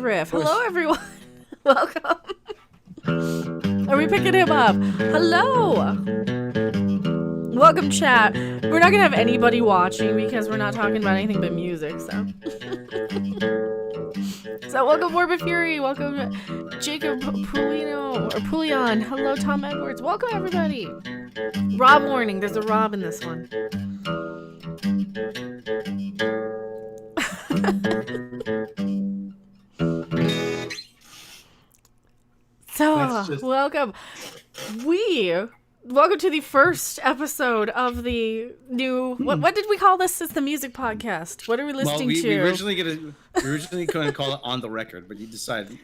riff. Hello, everyone. Welcome. Are we picking him up? Hello. Welcome, chat. We're not going to have anybody watching because we're not talking about anything but music, so. So welcome, Morbid Fury. Welcome, Jacob Pulino, or Pulion. Hello, Tom Edwards. Welcome, everybody. Rob warning. There's a Rob in this one. So, welcome. Welcome to the first episode of the new. What did we call this? It's the music podcast. What are we listening to? We originally going to call it On the Record, but you decided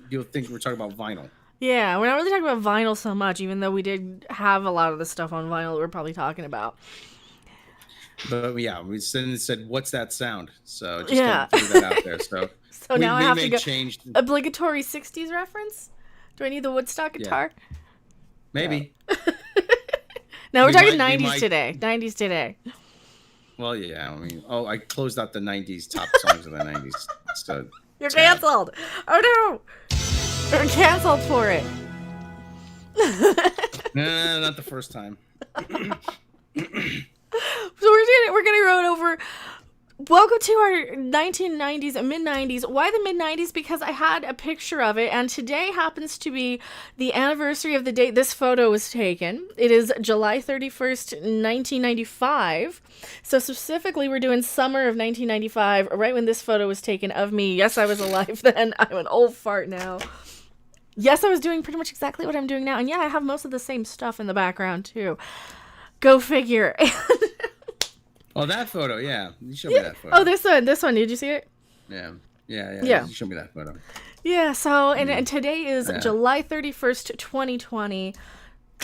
you'll think we're talking about vinyl. Yeah, we're not really talking about vinyl so much, even though we did have a lot of the stuff on vinyl that we're probably talking about. But yeah, we said, "What's that sound?" So just kind of threw that out there. So now I have to go. Change. Obligatory '60s reference. Do I need the Woodstock guitar? Yeah. Maybe. No, we're talking 90s today. 90s today. Well, yeah. I mean, I closed out the 90s top songs of the 90s. So you're canceled. Oh no, you're canceled for it. Nah, not the first time. So we're gonna run over. Welcome to our 1990s and mid-90s. Why the mid-90s? Because I had a picture of it, and today happens to be the anniversary of the date this photo was taken. It is July 31st, 1995. So specifically, we're doing summer of 1995, right when this photo was taken of me. Yes, I was alive then. I'm an old fart now. Yes, I was doing pretty much exactly what I'm doing now. And yeah, I have most of the same stuff in the background, too. Go figure. Oh, that photo, yeah. You showed me that photo. Oh, this one. Did you see it? Yeah. You showed me that photo. Yeah, so, and today is July 31st, 2020.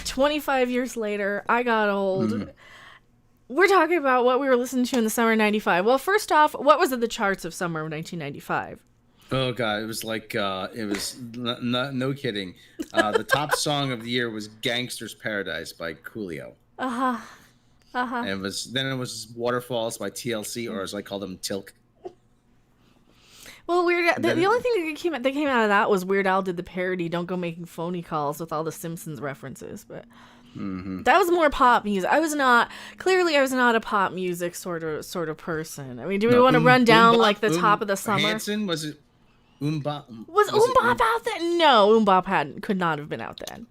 25 years later, I got old. Mm-hmm. We're talking about what we were listening to in the summer of 95. Well, first off, what was in the charts of summer of 1995? Oh, God, it was like, no kidding. The top song of the year was Gangster's Paradise by Coolio. Uh-huh. And it was Waterfalls by TLC, or as I call them, Tilk. Well, the only thing that came out of that was Weird Al did the parody "Don't Go Making Phony Calls" with all the Simpsons references, but that was more pop music. I was not a pop music sort of person. I mean, do we want to run down like the top of the summer? Hanson, was it Bop? Was Bop out then? No, Bop could not have been out then.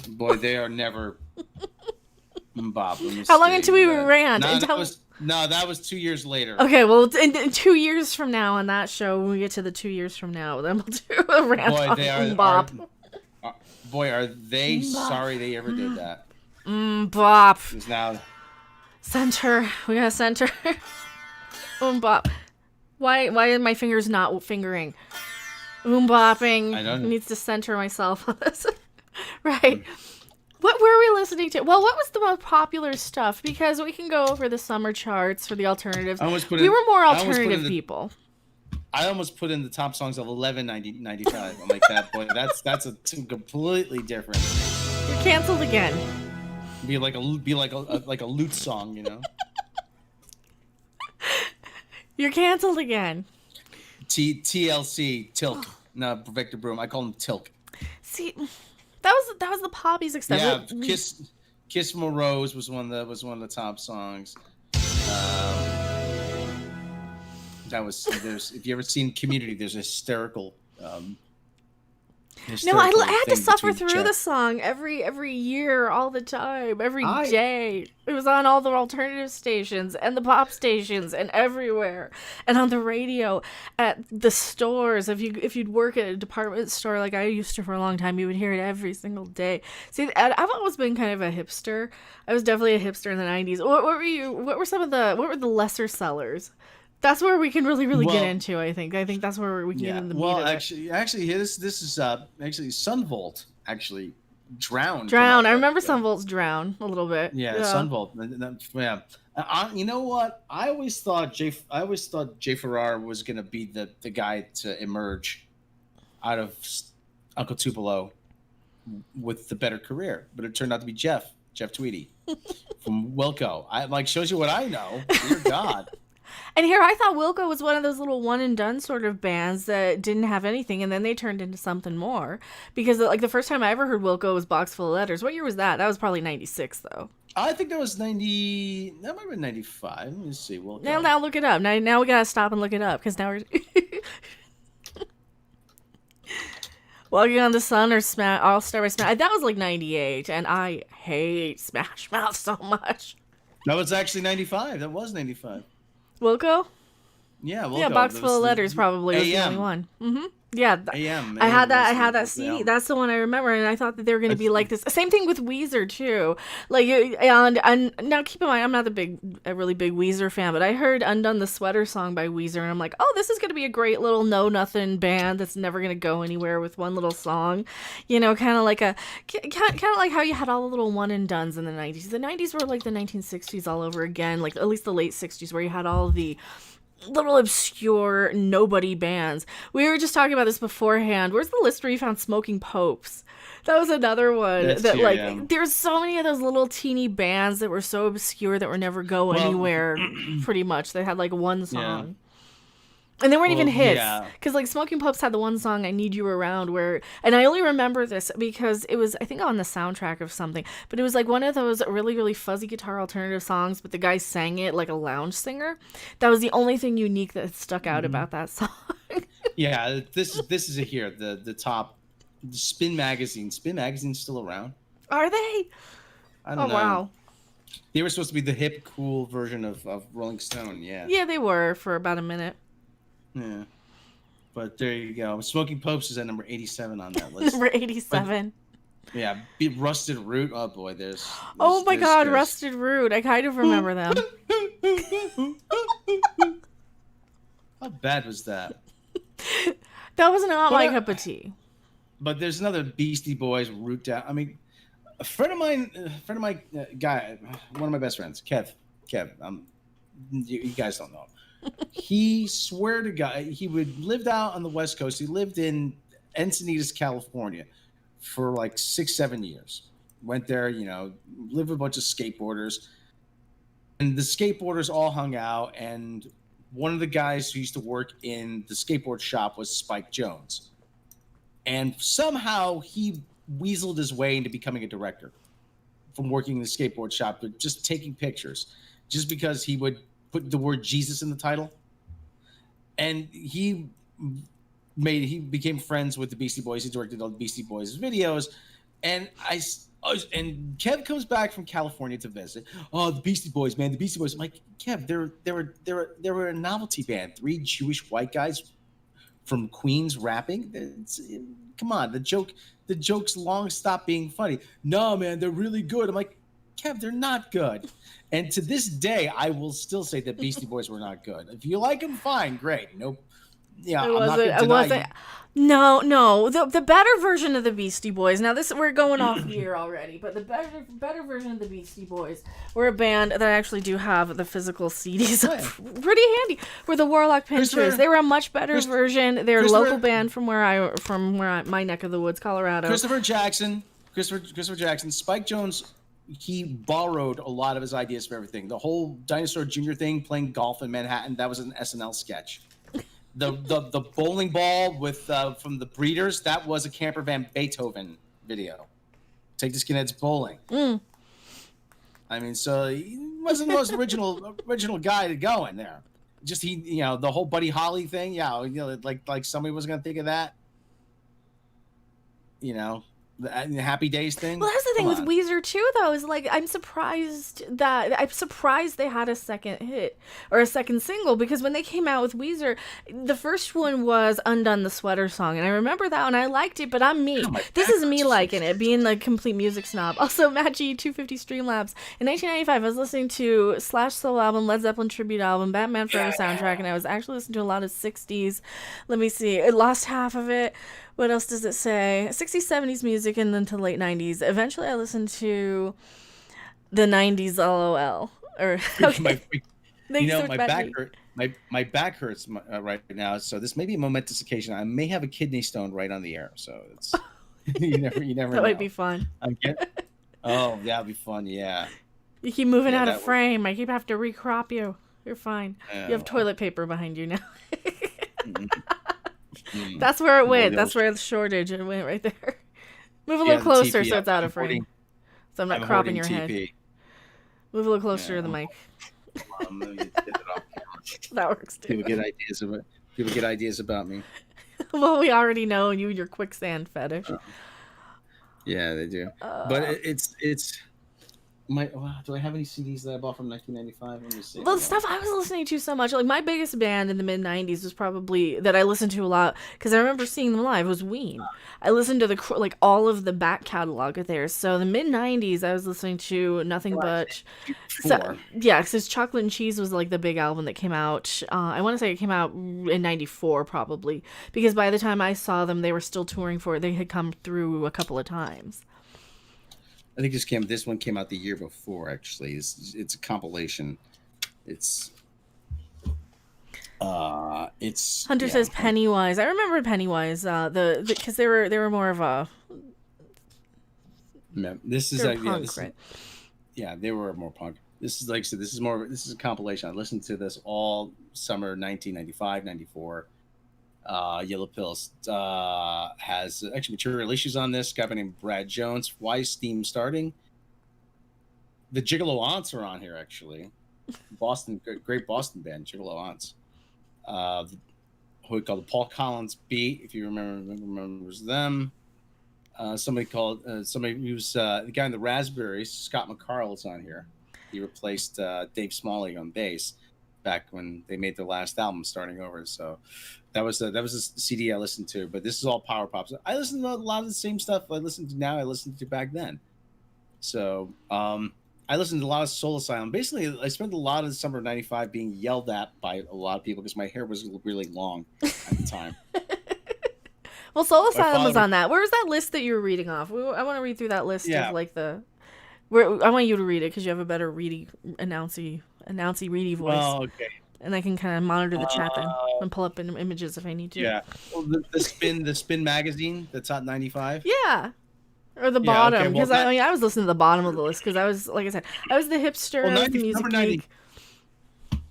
Boy, they are never. Bob, how long until we ran? That was 2 years later. Okay, well, in 2 years from now on that show, when we get to the 2 years from now, then we'll do a rant on Bop. Boy, are they sorry they ever did that. Bop. Now center. We gotta center. Bop. Why are my fingers not fingering? Bopping. I don't know. Needs to center myself on this. Right. What were we listening to? Well, what was the most popular stuff? Because we can go over the summer charts for the alternatives. We were more alternative people. I almost put in the top songs of 11/95. I'm like, that boy, that's completely different. You're canceled again. Be like a lute song, you know. You're canceled again. TLC Tilk. No, Victor Broom. I call him Tilk. See. That was the pop music stuff. Yeah, Kiss from a Rose was one of the top songs. If you ever seen Community, there's a hysterical. No, I had to suffer through the song every year, all the time, every day. It was on all the alternative stations and the pop stations and everywhere, and on the radio, at the stores. If you'd work at a department store like I used to for a long time, you would hear it every single day. See, I've always been kind of a hipster. I was definitely a hipster in the 90s. What were you? What were the lesser sellers? That's where we can really get into. I think that's where we can get into the meat of it. Actually, this is actually Sunvolt actually drowned. I remember Sunvolt's drown a little bit. Yeah. Sunvolt. Yeah. You know what? I always thought Jay Farrar was gonna be the guy to emerge out of Uncle Tupelo with the better career, but it turned out to be Jeff Tweedy from Wilco. Shows you what I know. Dear God. And here I thought Wilco was one of those little one and done sort of bands that didn't have anything, and then they turned into something more. Because like the first time I ever heard Wilco was Box Full of Letters. What year was that? That was probably 96 though. I think that was 90. That might have been 95. Let me see. Well, Now look it up. Now we gotta stop and look it up because now we're Walking on the Sun or All Star by Smash. That was like 98, and I hate Smash Mouth so much. that was actually 95. That was 95. Wilco? Yeah, Wilco. Yeah, Box Full of Letters probably was the only one. Mm-hmm. Yeah, AM. I had that CD. That's the one I remember, and I thought that they were going to be like this. Same thing with Weezer too. Like, and now keep in mind, I'm not a really big Weezer fan, but I heard "Undone the Sweater" song by Weezer, and I'm like, oh, this is going to be a great little know nothing band that's never going to go anywhere with one little song, kind of like how you had all the little one and dones in the 90s. The 90s were like the 1960s all over again, like at least the late 60s, where you had all of the little obscure nobody bands. We were just talking about this beforehand. Where's the list where you found Smoking Popes? That was another one there's so many of those little teeny bands that were so obscure that were never go anywhere. Pretty much, they had like one song. And they weren't even hits. Because like Smoking Popes had the one song, I Need You Around, and I only remember this because it was, I think, on the soundtrack of something, but it was like one of those really, really fuzzy guitar alternative songs, but the guy sang it like a lounge singer. That was the only thing unique that stuck out about that song. Yeah, this is it here. The top Spin Magazine. Spin Magazine's still around. Are they? I don't know. Wow. They were supposed to be the hip, cool version of Rolling Stone, yeah. Yeah, they were for about a minute. Yeah. But there you go. Smoking Popes is at number 87 on that list. Number 87. But, yeah, Rusted Root. Oh boy, there's oh my God, Rusted Root. I kind of remember them. How bad was that? That was not my cup of tea. But there's another Beastie Boys root down. I mean, a friend of mine, guy, one of my best friends, Kev. You guys don't know him. He swear to God, he lived out on the West Coast. He lived in Encinitas, California for like 6-7 years. Went there, lived with a bunch of skateboarders. And the skateboarders all hung out. And one of the guys who used to work in the skateboard shop was Spike Jonze. And somehow he weaseled his way into becoming a director from working in the skateboard shop, but just taking pictures, just because he would put the word Jesus in the title. And he became friends with the Beastie Boys. He directed all the Beastie Boys videos. And Kev comes back from California to visit. Oh, the Beastie Boys, man, the Beastie Boys. I'm like, Kev, they were a novelty band. 3 Jewish white guys from Queens rapping. Come on, the joke's long stopped being funny. No, man, they're really good. I'm like, Kev, they're not good. And to this day, I will still say that Beastie Boys were not good. If you like them, fine, great. Nope. Yeah, it wasn't. No. The better version of the Beastie Boys. Now we're going off here already, but the better version of the Beastie Boys were a band that I actually do have the physical CDs. Pretty handy. Were the Warlock Pinchers. They were a much better version. They're a local band from my neck of the woods, Colorado. Christopher Jackson, Spike Jonze. He borrowed a lot of his ideas for everything. The whole Dinosaur Jr. thing, playing golf in Manhattan, that was an SNL sketch. The bowling ball with from the Breeders, that was a Camper Van Beethoven video. Take the Skinheads bowling. I mean, so he wasn't the most original guy to go in there. Just the whole Buddy Holly thing. Yeah, like somebody was gonna think of that. The Happy Days thing. Well, that's the thing with Weezer too, though, is like I'm surprised they had a second hit or a second single, because when they came out with Weezer, the first one was "Undone the Sweater" song, and I remember that one. I liked it, but I'm me. This is me liking it, being the complete music snob. Also, Matt G 250 Streamlabs. In 1995, I was listening to Slash solo album, Led Zeppelin tribute album, Batman Forever soundtrack, and I was actually listening to a lot of 60s. Let me see. I lost half of it. What else does it say? 60s, 70s music, and then to late 90s. Eventually, I listened to the 90s LOL. My back hurts right now. So this may be a momentous occasion. I may have a kidney stone right on the air. So it's you never know. That might be fun. Oh, that'd be fun. Yeah. You keep moving out of frame. I keep having to recrop you. You're fine. Yeah, You have well. toilet paper behind you now. Mm. That's where it Well, went. the That's old- where the shortage it went right there. Move a yeah, little the closer TP. so it's out of frame. Hoarding, So I'm not I'm cropping hoarding your head. TP. Move a little closer Yeah, to the mic. let me get it off camera. That works too. People get ideas about me. Well, we already know you and your quicksand fetish. Yeah, they do. But it's my. Do I have any CDs that I bought from 1995? Let me see. The stuff I was listening to so much, like my biggest band in the mid '90s was probably that I listened to a lot because I remember seeing them live was Ween. I listened to like all of the back catalog of theirs. So the mid '90s, I was listening to nothing but. So, yeah, because Chocolate and Cheese was like the big album that came out. I want to say it came out in '94 probably because by the time I saw them, they were still touring for it. They had come through a couple of times. I think this one came out the year before. Actually, it's a compilation. It's Hunter says Pennywise. I remember Pennywise. Because they were more of a. This is like punk, right? Yeah, they were more punk. This is like I said. This is a compilation. I listened to this all summer 1995, 94. Yellow Pills has extra material issues on this. Guy named Brad Jones. Why is Steam starting? The Gigolo Aunts are on here actually. Boston, great Boston band, Gigolo Aunts. Who we call the Paul Collins Beat, if you remembers them. Somebody who's the guy in the Raspberries, Scott McCarl, is on here. He replaced Dave Smalley on bass back when they made their last album, starting over. So that was a CD I listened to. But this is all power pop. So I listen to a lot of the same stuff I listen to now. I listened to back then. So I listened to a lot of Soul Asylum. Basically, I spent a lot of the summer of '95 being yelled at by a lot of people because my hair was really long at the time. Well, Soul Asylum was on that. Where was that list that you were reading off? I want to read through that list of like the. I want you to read it because you have a better announcy ready voice. Oh, okay. And I can kind of monitor the chat then and pull up images if I need to. Yeah. Well, the Spin magazine that's on 95. Yeah. Or the bottom, because I was listening to the bottom of the list because I was, like I said, I was the hipster of the music geek.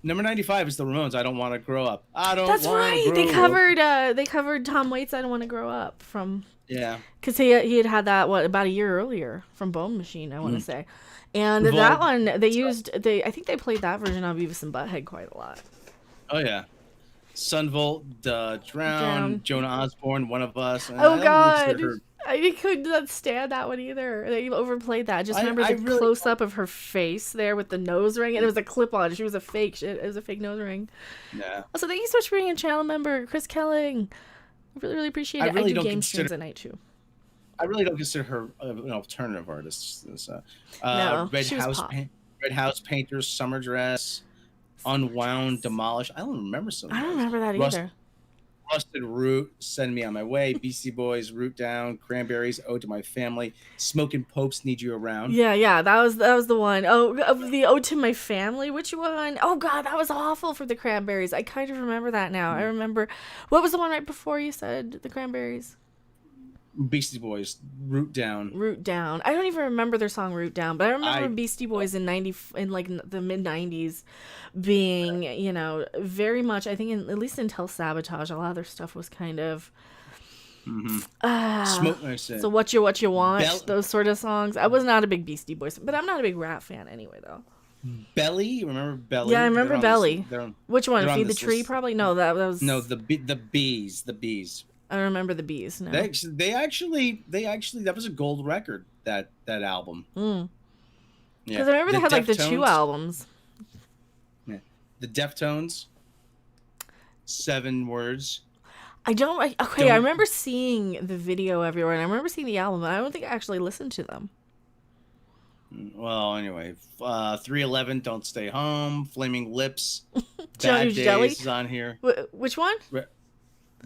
Number 95 is the Ramones. I don't want to grow up. That's right. They covered Tom Waits' "I Don't Want to Grow Up" from. Yeah. Because he had that about a year earlier from Bone Machine, I want to say, and that one I think they played that version of Beavis and Butthead quite a lot. Oh yeah. Sunvolt, Drown, Jonah Osborne, One of Us. Oh God. I could not stand that one either. They overplayed that. I just remember the close up of her face there with the nose ring, and it was a clip on. She was a fake. It was a fake nose ring. Yeah. Also, thank you so much for being a channel member, Chris Kelling. I really, really appreciate it. I do game streams at night too. I really don't consider her an alternative artist. No, Red House Painters, Summer Dress, Unwound, Demolish. I don't remember some. I don't remember that either. Rusted Root, Send Me on My Way, Beastie Boys, Root Down, Cranberries, Ode to My Family, Smoking Popes, Need You Around. Yeah, that was the one. Oh, the Ode to My Family. Which one? Oh God, that was awful for the Cranberries. I kind of remember that now. I remember. What was the one right before you said the Cranberries? Beastie Boys, Root Down. Root Down. I don't even remember their song Root Down, but I remember Beastie Boys in like the mid 90s being, very much, I think at least until Sabotage, a lot of their stuff was kind of so what you want, those sort of songs. I was not a big Beastie Boys, but I'm not a big rap fan anyway though. Belly, remember Belly? Yeah, I remember Belly. Which one? Feed the Tree? List. Probably no. That was the bees. I don't remember the Bees. No. They actually that was a gold record, that album. Yeah. Because I remember they had like the 2 albums. Yeah. The Deftones. 7 words. I remember seeing the video everywhere, and I remember seeing the album, but I don't think I actually listened to them. Well, anyway, 311, Don't Stay Home, Flaming Lips, Bad Days is on here. Which one?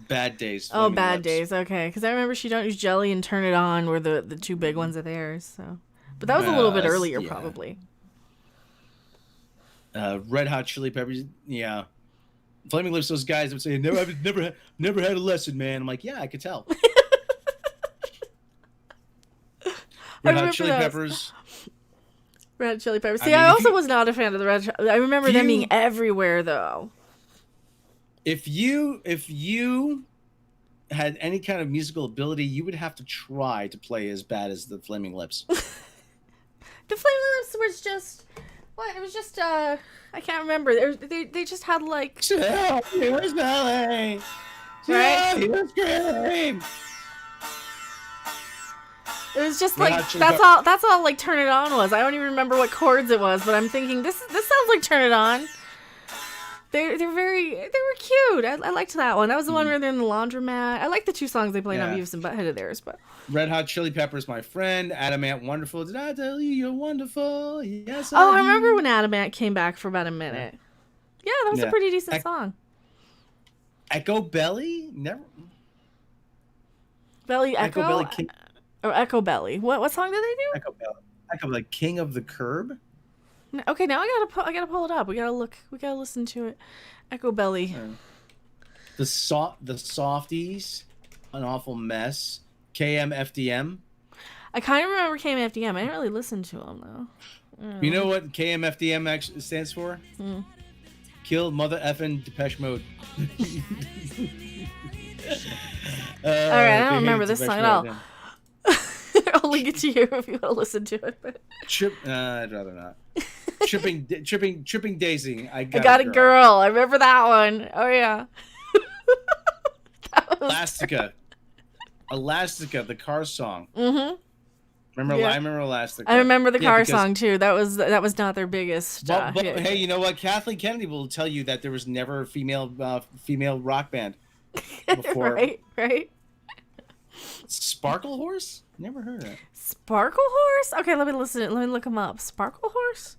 Bad Days. Oh, Bad Days. Okay, because I remember She Don't Use Jelly and Turn It On were the 2 big ones of theirs. So, but that was a little bit earlier, probably. Red Hot Chili Peppers. Yeah. Flaming Lips. Those guys would say, "I've never had a lesson, man." I'm like, yeah, I could tell. Red Hot Chili Peppers. Red Hot Chili Peppers. I See, mean, I if also you- was not a fan of the Red Hot. I remember them being everywhere, though. If you had any kind of musical ability, you would have to try to play as bad as the Flaming Lips. The Flaming Lips was just what? It was just I can't remember. They just had like So, here's ballet. Right? So, here's scream. it was just Red like Hot Chili that's all like Turn It On was. I don't even remember what chords it was, but I'm thinking this sounds like Turn It On. They were cute. I liked that one. That was the one where they're in the laundromat. I like the two songs they played on Yeah. Beavis and Butthead of theirs, but Red Hot Chili Peppers, my friend. Adamant, wonderful. Did I tell you you're wonderful? Yes, oh, I do. remember when Adamant came back for about a minute. Yeah, that was a Yeah. pretty decent Ec- song. Echo Belly? Never. Belly Echo, Belly King. or Echo Belly. What song did they do? Echo Belly. Echo Belly, King of the Curb. Okay, now I gotta pull it up. We gotta listen to it. Echo Belly. The Softies, An Awful Mess. KMFDM. I kind of remember KMFDM. I didn't really listen to them though. You know what KMFDM actually stands for? Hmm. Kill Mother Effin' Depeche Mode. All right, I don't remember this song at all. I'll link it to you if you want to listen to it. But I'd rather not. Tripping Daisy. I I got a girl. I remember that one. Oh yeah. That was- Elastica, the car song. Mhm. Remember, Yeah. I remember Elastica. I remember the Yeah, car because- song too. That was not their biggest. But hit. hey, you know what? Kathleen Kennedy will tell you that there was never a female rock band before. right. Sparkle Horse? Never heard of it. Sparkle Horse? Okay, let me listen. Let me look them up. Sparkle Horse?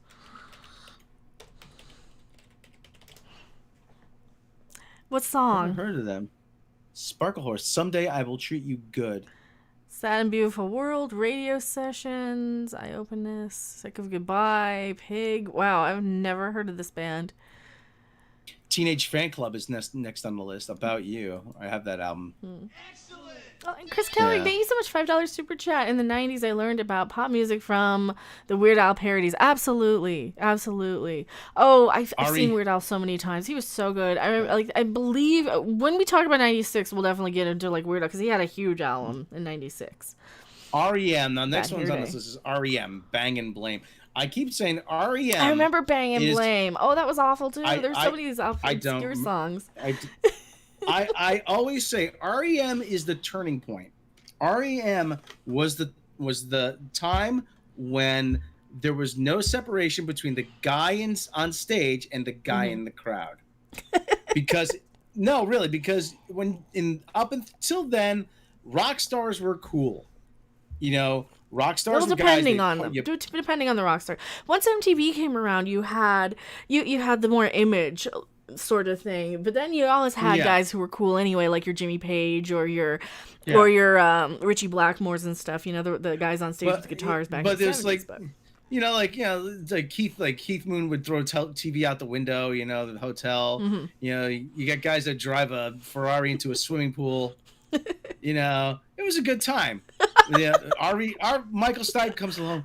What Never song? heard of them. Sparkle Horse. Someday I will treat you good. Sad and Beautiful World, Radio Sessions, I Open This, Sick of Goodbye, Pig. Wow, I've never heard of this band. Teenage Fan Club is next on the list. About You. I have that album. Oh, and Chris Kelly, Yeah. thank you so much. $5 super chat. In the 90s, I learned about pop music from the Weird Al parodies. Absolutely. Oh, I've seen Weird Al so many times. He was so good. I remember, I believe when we talk about 96, we'll definitely get into Weird Al because he had a huge album in 96. REM. Now, next Back in one's your on this day. list is REM. Bang and Blame. I keep saying REM. I remember Bang and is- Blame. Oh, that was awful too. There's so I- many of these awful I don't obscure rem- songs. I always say REM is the turning point. REM was the time when there was no separation between the guy on stage and the guy in the crowd. Because up until then, rock stars were cool. You know, rock stars Well, were depending guys, on them. Depending on the rock star. Once MTV came around, you had the more image sort of thing, but then you always had guys who were cool anyway, like your Jimmy Page or your Richie Blackmores and stuff. You know, the guys on stage with the guitars back. But in the there's 70s, like Keith Moon would throw TV out the window. You know, the hotel. Mm-hmm. You know, you got guys that drive a Ferrari into a swimming pool. You know, it was a good time. Yeah, our Michael Stipe comes along.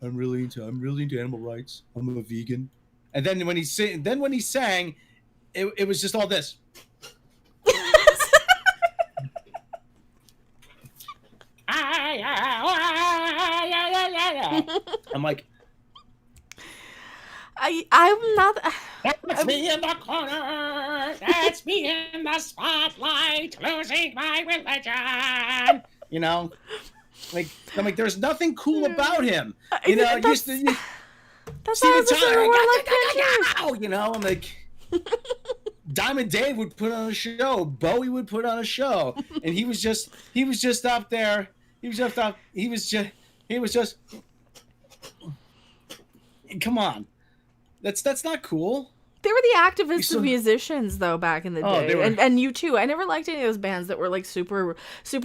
I'm really into animal rights. I'm a vegan. And then when he sang, it was just all this. I'm like, I'm not. that's me in the corner. That's me in the spotlight, losing my religion. You know, I'm like, there's nothing cool about him. You know, That's see how I the was listening to More Like Pictures. time. You know, I'm like. Diamond Dave would put on a show. Bowie would put on a show, and he was just up there. He was just. Come on, that's not cool. They were the activists of musicians, though, back in the day, they were. and you too. I never liked any of those bands that were like super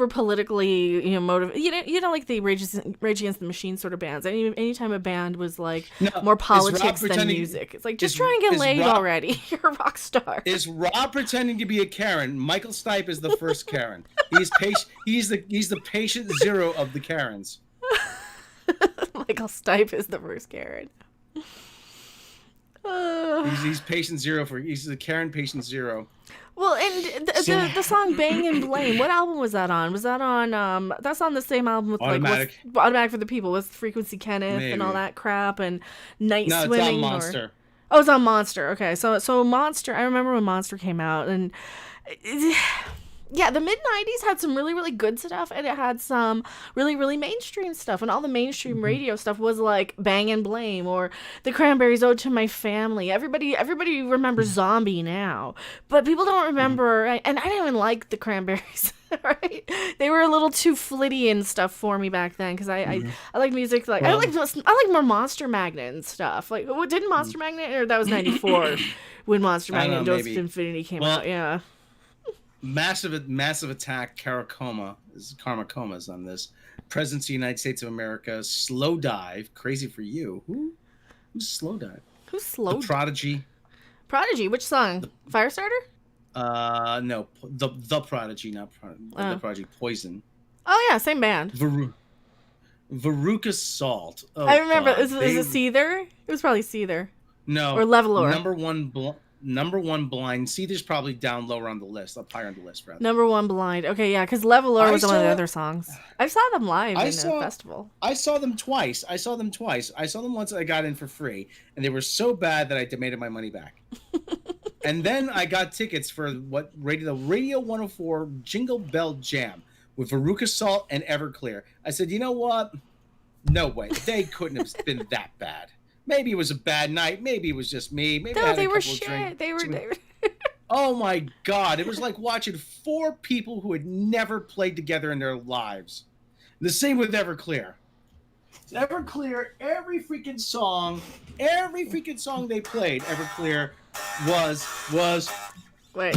politically, motivated. You know, like the Rage Against the Machine sort of bands. Anytime a band was like more politics than music, it's like just try and get laid already. You're a rock star. Is Rob pretending to be a Karen? Michael Stipe is the first Karen. He's the patient zero of the Karens. Michael Stipe is the first Karen. He's patient zero he's the Karen patient zero. Well, and the song "Bang and Blame," what album was that on? Was that on that's on the same album with Automatic. like Automatic for the People with Frequency Kenneth and all that crap and Night Swimming? It's on Monster. Oh, it's on Monster. Okay, so Monster. I remember when Monster came out, and yeah, the mid-90s had some really, really good stuff, and it had some really, really mainstream stuff, and all the mainstream radio stuff was like Bang and Blame or The Cranberries' Ode to My Family. Everybody remembers Zombie now, but people don't remember, and I didn't even like The Cranberries, right? They were a little too flitty and stuff for me back then, because I like music, like, I like more Monster Magnet and stuff. Like, what, didn't Monster Magnet, or that was 94 when Monster Magnet and Joseph Infinity came out, yeah. Massive Attack, Karma Coma is on this. Presidents of the United States of America, Slow Dive, Crazy for You. Who's Slow Dive? Who's Slow Dive? Prodigy. Prodigy, which song? Firestarter? No, the Prodigy, not the Prodigy. Poison. Oh yeah, same band. Veruca Salt. Oh, I remember. Is it Seether? It was probably Seether. No. Or Levelor. Number one blind. Seether's probably down lower on the list, up higher on the list, rather. Number one blind. Okay, yeah, because Levelor was one of the other songs. I saw them live in a festival. I saw them twice. I saw them once. I got in for free, and they were so bad that I demanded my money back. And then I got tickets for the Radio 104 Jingle Bell Jam with Veruca Salt and Everclear. I said, you know what? No way. They couldn't have been that bad. Maybe it was a bad night. Maybe it was just me. Maybe I had they a were couple shit. of drinks. They were. Oh my God. It was like watching four people who had never played together in their lives. The same with Everclear. Everclear, every freaking song they played, Everclear was. Wait.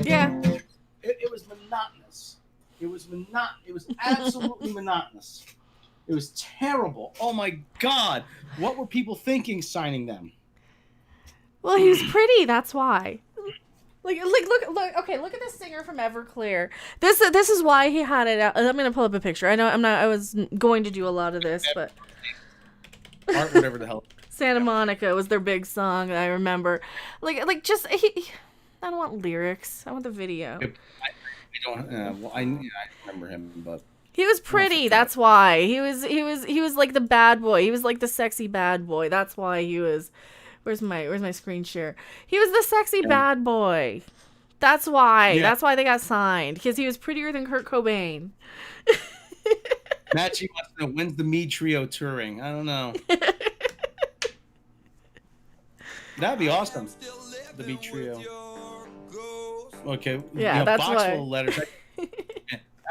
Yeah. It was monotonous. It was absolutely monotonous. It was terrible. Oh my God. What were people thinking signing them? Well, he was pretty, that's why. Look. Okay, look at this singer from Everclear. This is why he had it out. I'm gonna pull up a picture. I was going to do a lot of this, but Art, whatever the hell. Santa Monica was their big song. I remember. I don't want lyrics. I want the video. I remember him, but he was pretty. That's why he was like the bad boy. He was like the sexy bad boy. That's why he was. Where's my screen share? He was the sexy bad boy. That's why. Yeah. That's why they got signed, because he was prettier than Kurt Cobain. Matchy wants to know, when's the Me Trio touring? I don't know. That'd be awesome. The Me Trio. Okay. Yeah, that's box why. Full of letters.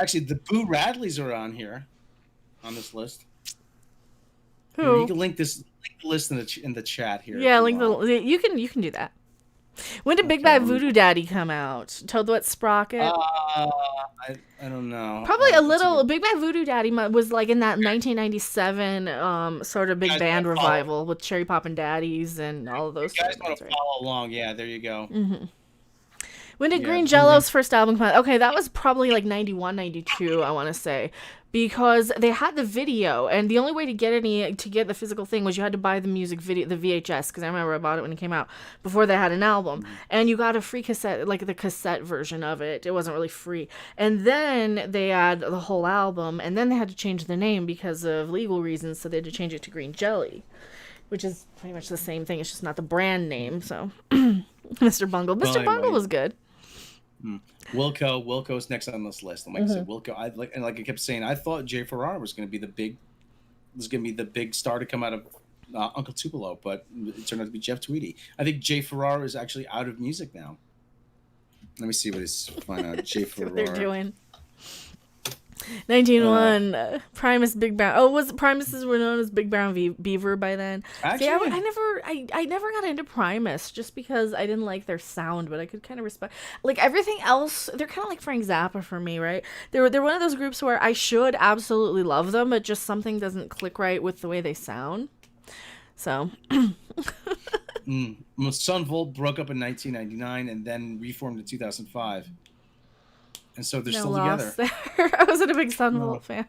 Actually, the Boo Radleys are on here, on this list. Who? Here, you can link the list in the chat here. Yeah, you can do that. When did Big Bad Voodoo Daddy come out? Toad the Wet Sprocket? I don't know. Probably Big Bad Voodoo Daddy was like in that 1997 sort of big band revival with Cherry Poppin' Daddies and all of those. You guys want to follow along? Yeah, there you go. Mm-hmm. When did Green Jello's first album come out? Okay, that was probably like 91, 92, I want to say. Because they had the video, and the only way to get the physical thing was you had to buy the music video, the VHS, because I remember I bought it when it came out, before they had an album. And you got a free cassette, like the cassette version of it. It wasn't really free. And then they had the whole album, and then they had to change the name because of legal reasons, so they had to change it to Green Jelly, which is pretty much the same thing. It's just not the brand name, so... Mr. Bungle. Mr. Bungle was good. Wilco's next on this list. And like I said, Wilco, like I kept saying, I thought Jay Ferrara was going to be the big star to come out of Uncle Tupelo, but it turned out to be Jeff Tweedy. I think Jay Ferrara is actually out of music now. Let me see what he's find out. Jay Ferrara. What they're doing. 1901, Primus Big Brown. Oh, Primuses were known as Big Brown Beaver by then? Actually, I never got into Primus just because I didn't like their sound, but I could kind of respect like everything else. They're kind of like Frank Zappa for me, right? They're one of those groups where I should absolutely love them, but just something doesn't click right with the way they sound. So. Son Volt broke up in 1999 and then reformed in 2005. and so they're No still loss together. there. I wasn't a big Sunvolt No. fan.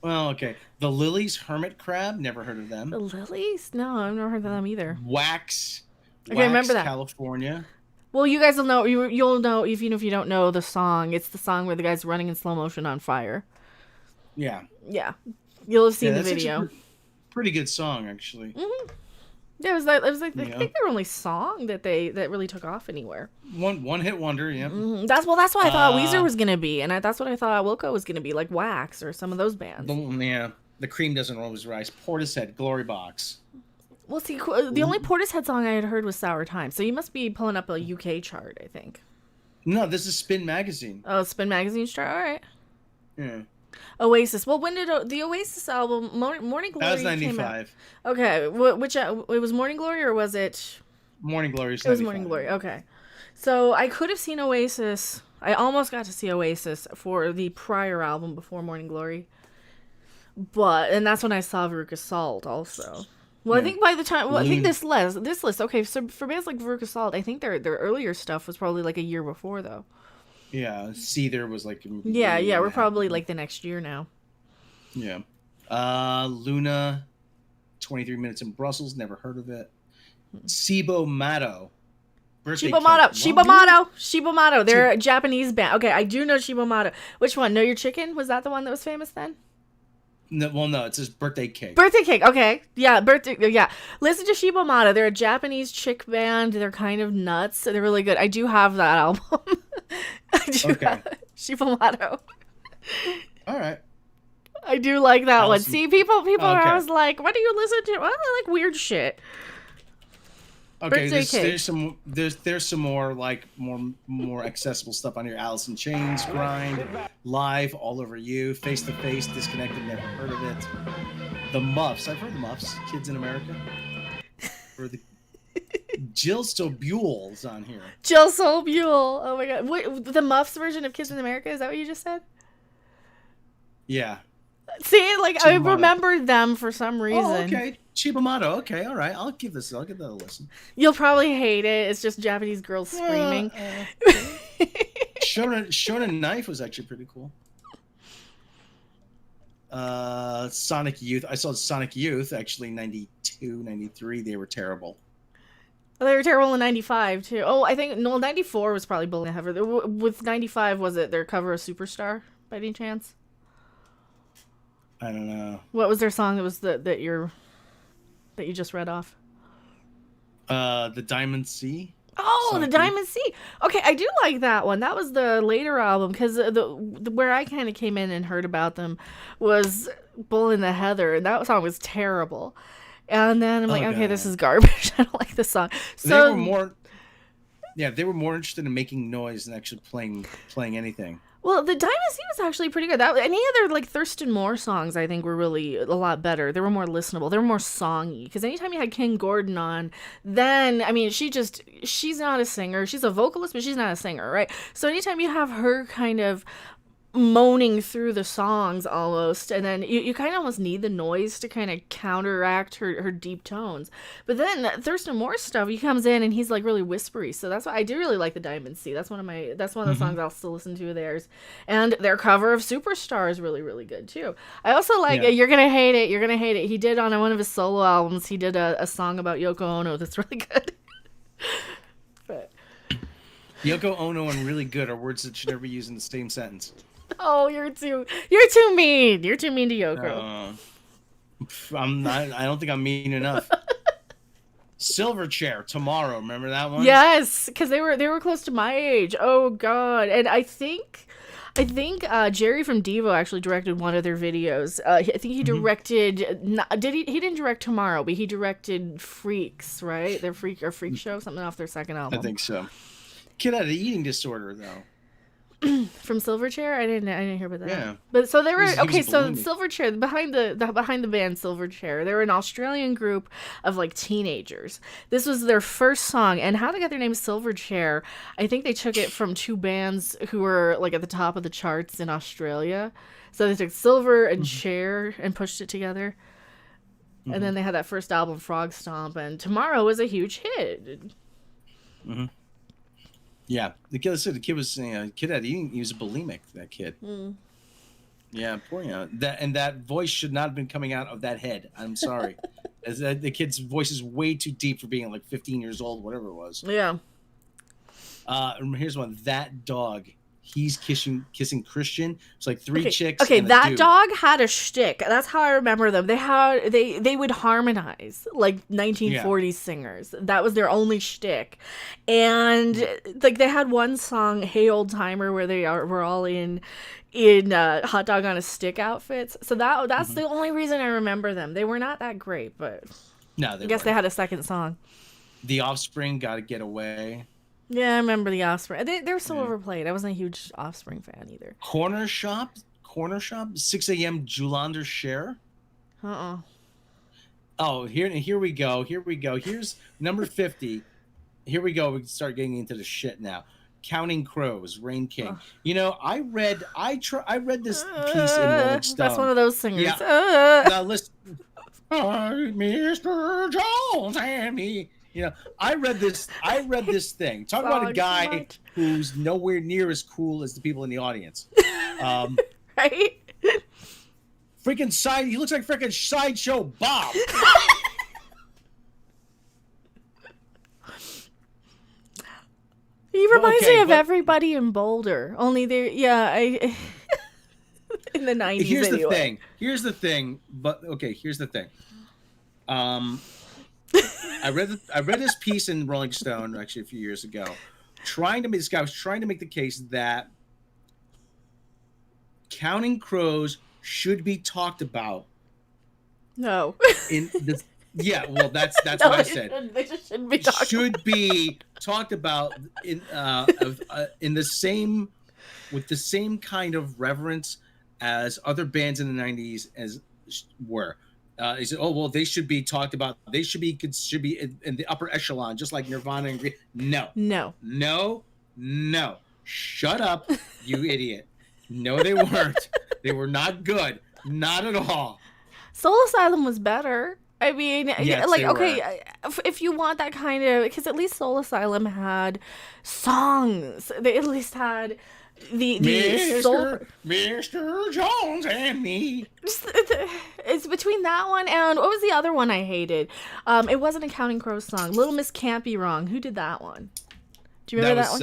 Well, okay. The Lilies, Hermit Crab, never heard of them. The Lilies? No, I've never heard of them either. Wax, Okay, remember that. California. Well, you guys will know. You'll know even if you don't know the song. It's the song where the guy's running in slow motion on fire. Yeah. Yeah, you'll have seen the that's video. actually pretty good song, actually. Mm-hmm. Yeah, it was like I Yeah. think their only song that really took off anywhere. One hit wonder, yeah. Mm-hmm. That's what I thought Weezer was gonna be, and that's what I thought Wilco was gonna be, like Wax or some of those bands. Yeah, the cream doesn't always rise. Portishead, Glory Box. Well, see, the only Portishead song I had heard was Sour Time, so you must be pulling up a UK chart, I think. No, this is Spin Magazine. Oh, Spin Magazine chart. All right. Yeah. Oasis. Well, when did the Oasis album Morning Glory? That was came 95. out? Okay, which it was Morning Glory or was it? Morning Glory. It was Morning Glory. Okay, so I could have seen Oasis. I almost got to see Oasis for the prior album before Morning Glory, and that's when I saw Veruca Salt also. Well, yeah. I think by the time, I think this list. Okay, so for bands like Veruca Salt, I think their earlier stuff was probably like a year before though. Yeah, Seether was like. Yeah, we're probably like the next year now. Yeah, Luna, 23 Minutes in Brussels. Never heard of it. Cibo Matto. Shiba Mato. They're a Japanese band. Okay, I do know Shiba Mato. Which one? Know Your Chicken? Was that the one that was famous then? No, well, no, it's his Birthday Cake. Birthday Cake, okay. Yeah, yeah. Listen to Shiba Mato. They're a Japanese chick band. They're kind of nuts. They're really good. I do have that album. I do have Shiba Mato. All right. I do like that one. See, people are always like, what do you listen to? Well, I like weird shit. Okay, there's some more like more accessible stuff on here. Alice in Chains, Grind, Live, All Over You, Face to Face, Disconnected, never heard of it. The Muffs, I've heard the Muffs, Kids in America. Or the Jill Sobul's on here. Jill Sobul. Oh my god, what, the Muffs version of Kids in America? Is that what you just said? Yeah. See, like I remembered them for some reason. Oh, okay. Shiba Mato. Okay, all right. I'll give that a listen. You'll probably hate it. It's just Japanese girls screaming. Shonen Knife was actually pretty cool. Sonic Youth. I saw Sonic Youth actually 92, 93. They were terrible. Well, they were terrible in 95 too. Oh, I think 94 was probably Bullet Heather. With 95, was it their cover of Superstar by any chance? I don't know. What was their song that was that you just read off? The Diamond Sea. Oh, the Diamond Sea. Okay, I do like that one. That was the later album because the where I kind of came in and heard about them was Bull in the Heather, and that song was terrible. And then I'm like, okay, this is garbage. I don't like this song. So they were more interested in making noise than actually playing anything. Well, the Diamond Sea was actually pretty good. Any other like Thurston Moore songs, I think, were really a lot better. They were more listenable. They were more songy. Because anytime you had King Gordon on, then I mean, she's not a singer. She's a vocalist, but she's not a singer, right? So anytime you have her kind of moaning through the songs almost, and then you kind of almost need the noise to kind of counteract her deep tones. But then Thurston Moore's stuff, he comes in and he's like really whispery, so that's why I do really like the Diamond Sea. That's one of the songs I'll still listen to of theirs. And their cover of Superstar is really, really good too. I also like You're Gonna Hate It. He did on one of his solo albums, he did a song about Yoko Ono that's really good. But Yoko Ono and really good are words that should never be used in the same sentence. Oh, you're too mean. You're too mean to Yoko. I don't think I'm mean enough. Silverchair, Tomorrow. Remember that one? Yes, because they were close to my age. Oh God, and I think Jerry from Devo actually directed one of their videos. I think he directed. He didn't direct Tomorrow, but he directed Freaks, right? Their Freak Show, something off their second album. I think so. Kid had an eating disorder though. From Silverchair, I didn't hear about that. Yeah, but so they were okay. So Silverchair, behind the band Silverchair, they were an Australian group of like teenagers. This was their first song, and how they got their name Silverchair, I think they took it from two bands who were like at the top of the charts in Australia. So they took Silver and Chair and pushed it together, and then they had that first album Frog Stomp, and Tomorrow was a huge hit. Yeah, the kid. The kid was, kid had eating. He was bulimic. That kid. Mm. Yeah, poor, that voice should not have been coming out of that head. I'm sorry, as the kid's voice is way too deep for being like 15 years old, whatever it was. Yeah. Here's one. That dog. He's kissing Christian. It's like three Okay. chicks. Okay, And a that dude. dog had a shtick. That's how I remember them. They would harmonize like 1940s singers. That was their only shtick. And like they had one song, "Hey Old Timer," where were all in hot dog on a stick outfits. So that's the only reason I remember them. They were not that great, but No, I guess they had a second song. The Offspring, Gotta Get Away. Yeah, I remember the Offspring. They were so overplayed. I wasn't a huge Offspring fan either. Corner Shop, 6 a.m. Julander Share. Oh, here we go. Here's number 50. Here we go. We can start getting into the shit now. Counting Crows, Rain King. I read this piece in Rolling Stone. That's one of those singers. Yeah. Now listen, Mr. Jones and me. I read this thing. Talk about a guy who's nowhere near as cool as the people in the audience. Right? He looks like freaking Sideshow Bob. He reminds me of everybody in Boulder. Only in the 90s. Here's the thing. But okay, here's the thing. I read this piece in Rolling Stone actually a few years ago. This guy was trying to make the case that Counting Crows should be talked about. No. In this, well, that's what I said. They just shouldn't be talked should be talked about in the same with the same kind of reverence as other bands in the 90s as were. He said, "Oh well, they should be talked about. They should be in the upper echelon, just like Nirvana and Green." No. Shut up, you idiot. No, they weren't. They were not good. Not at all. Soul Asylum was better. I mean, yes, like, okay, if you want that kind of, because at least Soul Asylum had songs. They at least had the Mr. Jones and me. It's between that one and what was the other one I hated? It wasn't a Counting Crows song. Little Miss Can't Be Wrong. Who did that one? Do you remember that one?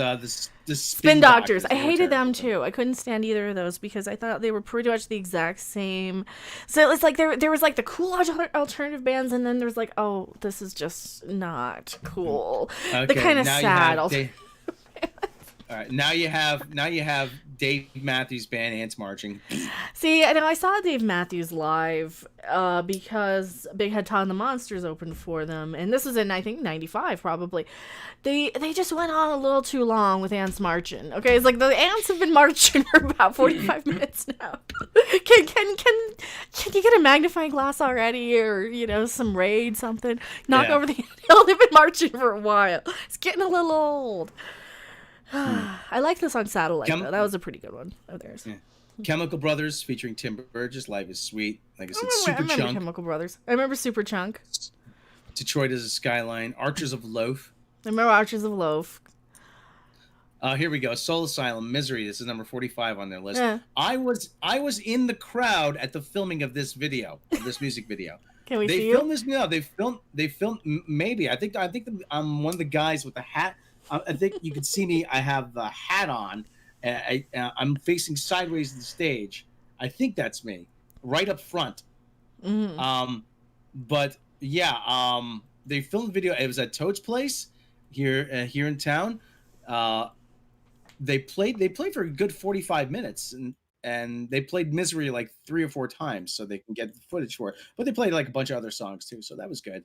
The Spin Doctors. I hated them too. I couldn't stand either of those because I thought they were pretty much the exact same. So it's like there was like the cool alternative bands, and then there's like, oh, this is just not cool. Okay, the kind of sad alternative. All right, now you have Dave Matthews Band Ants Marching. See, I saw Dave Matthews live because Big Head Todd and the Monsters opened for them, and this was in I think '95 probably. They just went on a little too long with Ants marching. Okay, it's like the ants have been marching for about 45 minutes now. Can you get a magnifying glass already, or some Raid something? Knock over the hill. They've been marching for a while. It's getting a little old. I like the song Satellite, though. That was a pretty good one of theirs. Yeah. Chemical Brothers featuring Tim Burgess, Life is Sweet. Like I said, I remember Chemical Brothers. I remember Super Chunk. Detroit is a Skyline. Archers of Loaf. I remember Archers of Loaf. Here we go. Soul Asylum, Misery. This is number 45 on their list. Yeah. I was in the crowd at the filming of this music video. Can we see you? They filmed this. No, they filmed. Maybe I think I'm one of the guys with the hat. I think you can see me. I have the hat on. I'm facing sideways to the stage. I think that's me, right up front. Mm-hmm. But yeah, they filmed the video. It was at Toad's Place here in town. They played for a good 45 minutes, and they played Misery like 3 or 4 times so they can get the footage for it. But they played like a bunch of other songs too, so that was good.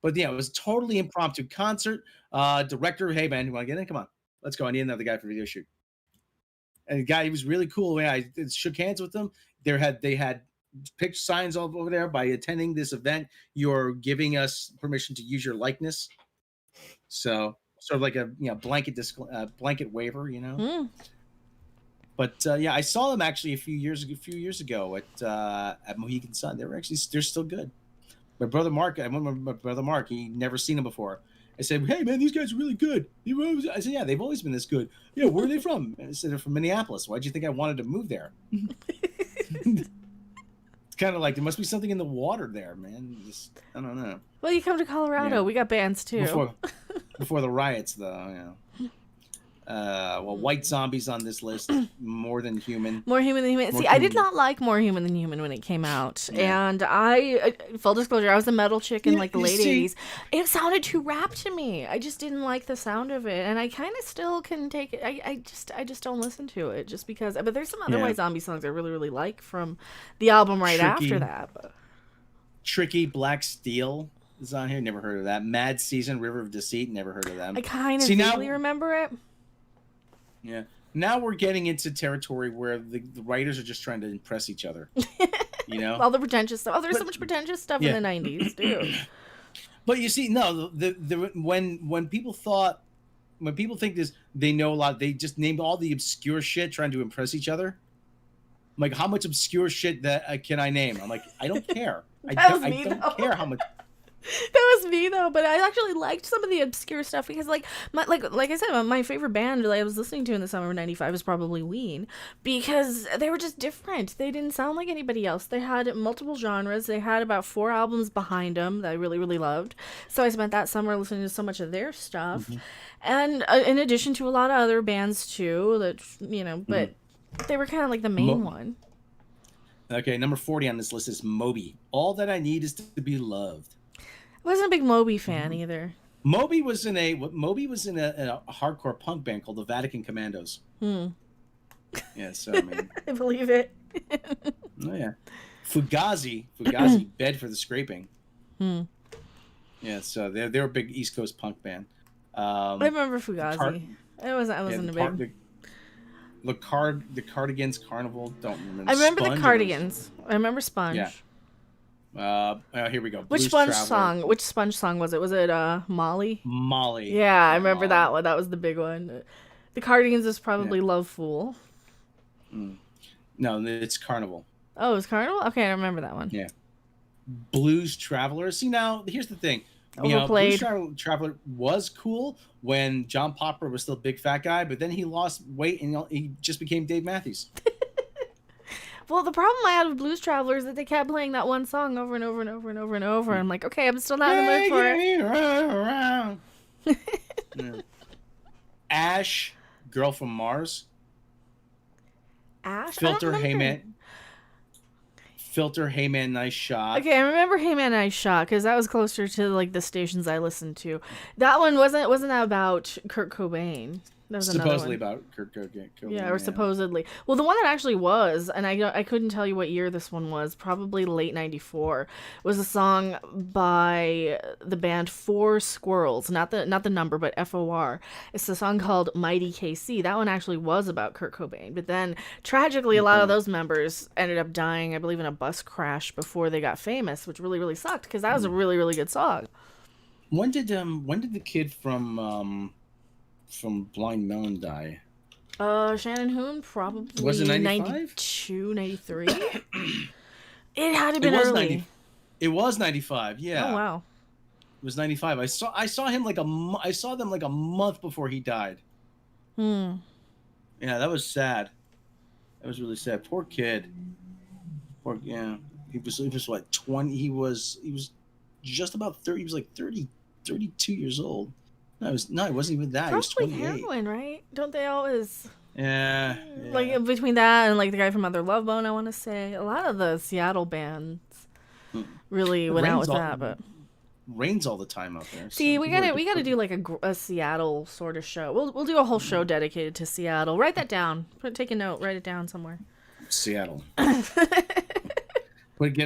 But yeah, it was a totally impromptu concert. Director, hey man, you want to get in? Come on, let's go. I need another guy for video shoot. And the guy, he was really cool. I shook hands with them. They had picture signs all over there. By attending this event, you're giving us permission to use your likeness. So sort of like a blanket waiver, Mm. But yeah, I saw them actually a few years ago at Mohegan Sun. They're still good. My brother Mark, I remember my brother Mark. He never seen him before, I said, "Hey man, these guys are really good." I said, "Yeah, they've always been this good." Yeah, where are they from? And I said, "They're from Minneapolis." Why'd you think I wanted to move there? It's kind of like there must be something in the water there, man. Just I don't know. Well, you come to Colorado. Yeah. We got bands too. Before the riots, though, well, White Zombies on this list, More Than Human. More Human Than Human. See, I did not like More Human Than Human when it came out. Yeah. And full disclosure, I was a metal chick in like the late 80s. It sounded too rap to me. I just didn't like the sound of it. And I kind of still can take it. I just don't listen to it just because. But there's some other White Zombie songs I really, really like from the album after that. But. Tricky, Black Steel is on here. Never heard of that. Mad Season, River of Deceit. Never heard of them. I kind of vaguely remember it. Yeah. Now we're getting into territory where the writers are just trying to impress each other. All the pretentious stuff. Oh, there's so much pretentious stuff in the 90s, too. But you see, no, when people think this, they know a lot. They just named all the obscure shit trying to impress each other. I'm like, how much obscure shit that can I name? I'm like, I don't care. I don't care how much. That was me though, but I actually liked some of the obscure stuff because, like I said, my favorite band that I was listening to in the summer of '95 was probably Ween because they were just different. They didn't sound like anybody else. They had multiple genres. They had about 4 albums behind them that I really, really loved. So I spent that summer listening to so much of their stuff, and in addition to a lot of other bands too. That but they were kind of like the main one. Okay, number 40 on this list is Moby. All That I Need Is to Be Loved. I wasn't a big Moby fan either. Moby was in a hardcore punk band called the Vatican Commandos. Yeah, so I mean, I believe it. Oh yeah, Fugazi, Bed for the Scraping. Yeah, so they're a big East Coast punk band. I remember Fugazi. I wasn't a big. The Cardigans, Carnival. Don't remember. I remember the Cardigans. I remember Sponge. Yeah. Here we go. Which Sponge song? Which Sponge song was it? Was it Molly? Molly. Yeah, I remember that one. That was the big one. The Cardigans is probably Love Fool. No, it's Carnival. Oh, it's Carnival? Okay, I remember that one. Yeah. Blues Traveler. See, now here's the thing. Overplayed. Blues Traveler was cool when John Popper was still a big fat guy, but then he lost weight and he just became Dave Matthews. Well, the problem I had with Blues Traveler is that they kept playing that one song over and over and over and over and over. I'm like, okay, I'm still not in the mood for it. Ash, Girl from Mars. Ash? Filter, Hey Man, Nice Shot. Okay, I remember Hey Man, Nice Shot because that was closer to like the stations I listened to. That one wasn't that about Kurt Cobain. That was supposedly about Kurt Cobain. Yeah, or supposedly. Well, the one that actually was, and I couldn't tell you what year this one was, probably late 94, was a song by the band Four Squirrels, not the number, but FOR. It's a song called Mighty KC. That one actually was about Kurt Cobain, but then tragically a lot of those members ended up dying, I believe, in a bus crash before they got famous, which really, really sucked because that was a really, really good song. When did the kid from Blind Melon die? Shannon Hoon, probably was it 92, 93. It had to be early. It was 95. Yeah. Oh wow. It was 95. I saw him I saw them like a month before he died. Yeah, that was sad. That was really sad. Poor kid. He was what, 20? He was just about 30. He was like 30, 32 years old. No, it wasn't even that. Probably he was 28. Heroin, right? Don't they always? Yeah. Like between that and like the guy from Mother Love Bone, I want to say a lot of the Seattle bands really went out with that. But rains all the time out there. See, we gotta do like a Seattle sort of show. We'll do a whole show dedicated to Seattle. Write that down. Take a note. Write it down somewhere. Seattle. Get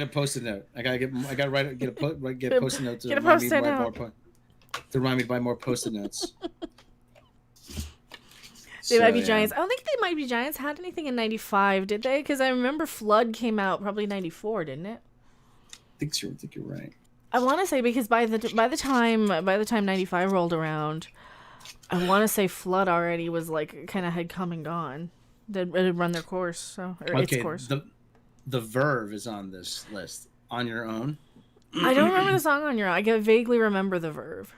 a post-it note. I gotta get a post-it note to remind me to buy more post-it notes. They Might Be Giants. I don't think They Might Be Giants had anything in 95, did they? Because I remember Flood came out probably 94, didn't it? I think you're right. I want to say because by the time 95 rolled around, I want to say Flood already was like kind of had come and gone. It had run their course, its course. The Verve is on this list. On Your Own. I don't remember the song On Your Own. I vaguely remember The Verve.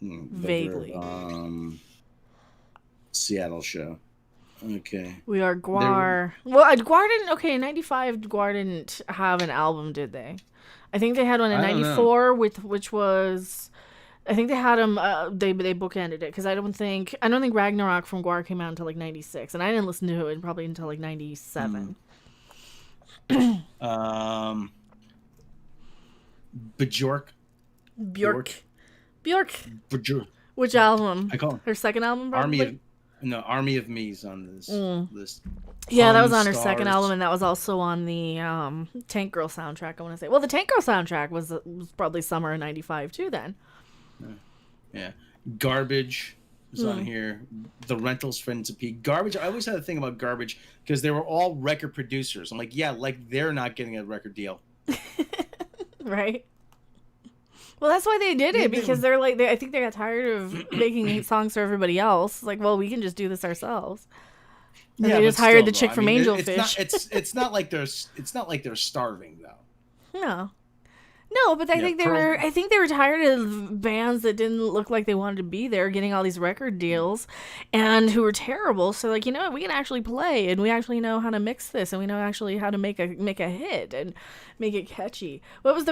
Vaguely. Seattle show. Okay. We are Guar. Well, Guar didn't. Okay, in '95, Guar didn't have an album, did they? I think they had one in '94 which was. I think they had them. They bookended it because I don't think Ragnarok from Guar came out until like '96, and I didn't listen to it probably until like '97. Bjork. Bjork. Which album? I call her second album, probably? Army of Me's on this list. Yeah, that was on her second album, and that was also on the Tank Girl soundtrack, I want to say. Well, the Tank Girl soundtrack was probably summer of '95 too then. Yeah. Garbage was on here. The Rentals, Friends of P. Garbage, I always had a thing about Garbage because they were all record producers. I'm like, yeah, like they're not getting a record deal. Right. Well, that's why they did it, because they're like, I think they got tired of making songs for everybody else. Like, well, we can just do this ourselves. And they just hired the chick from Angelfish. It's not like they're starving though. No, but I think they were tired of bands that didn't look like they wanted to be there, getting all these record deals, and who were terrible. So like, you know what, we can actually play, and we actually know how to mix this, and we know actually how to make a hit and make it catchy. What was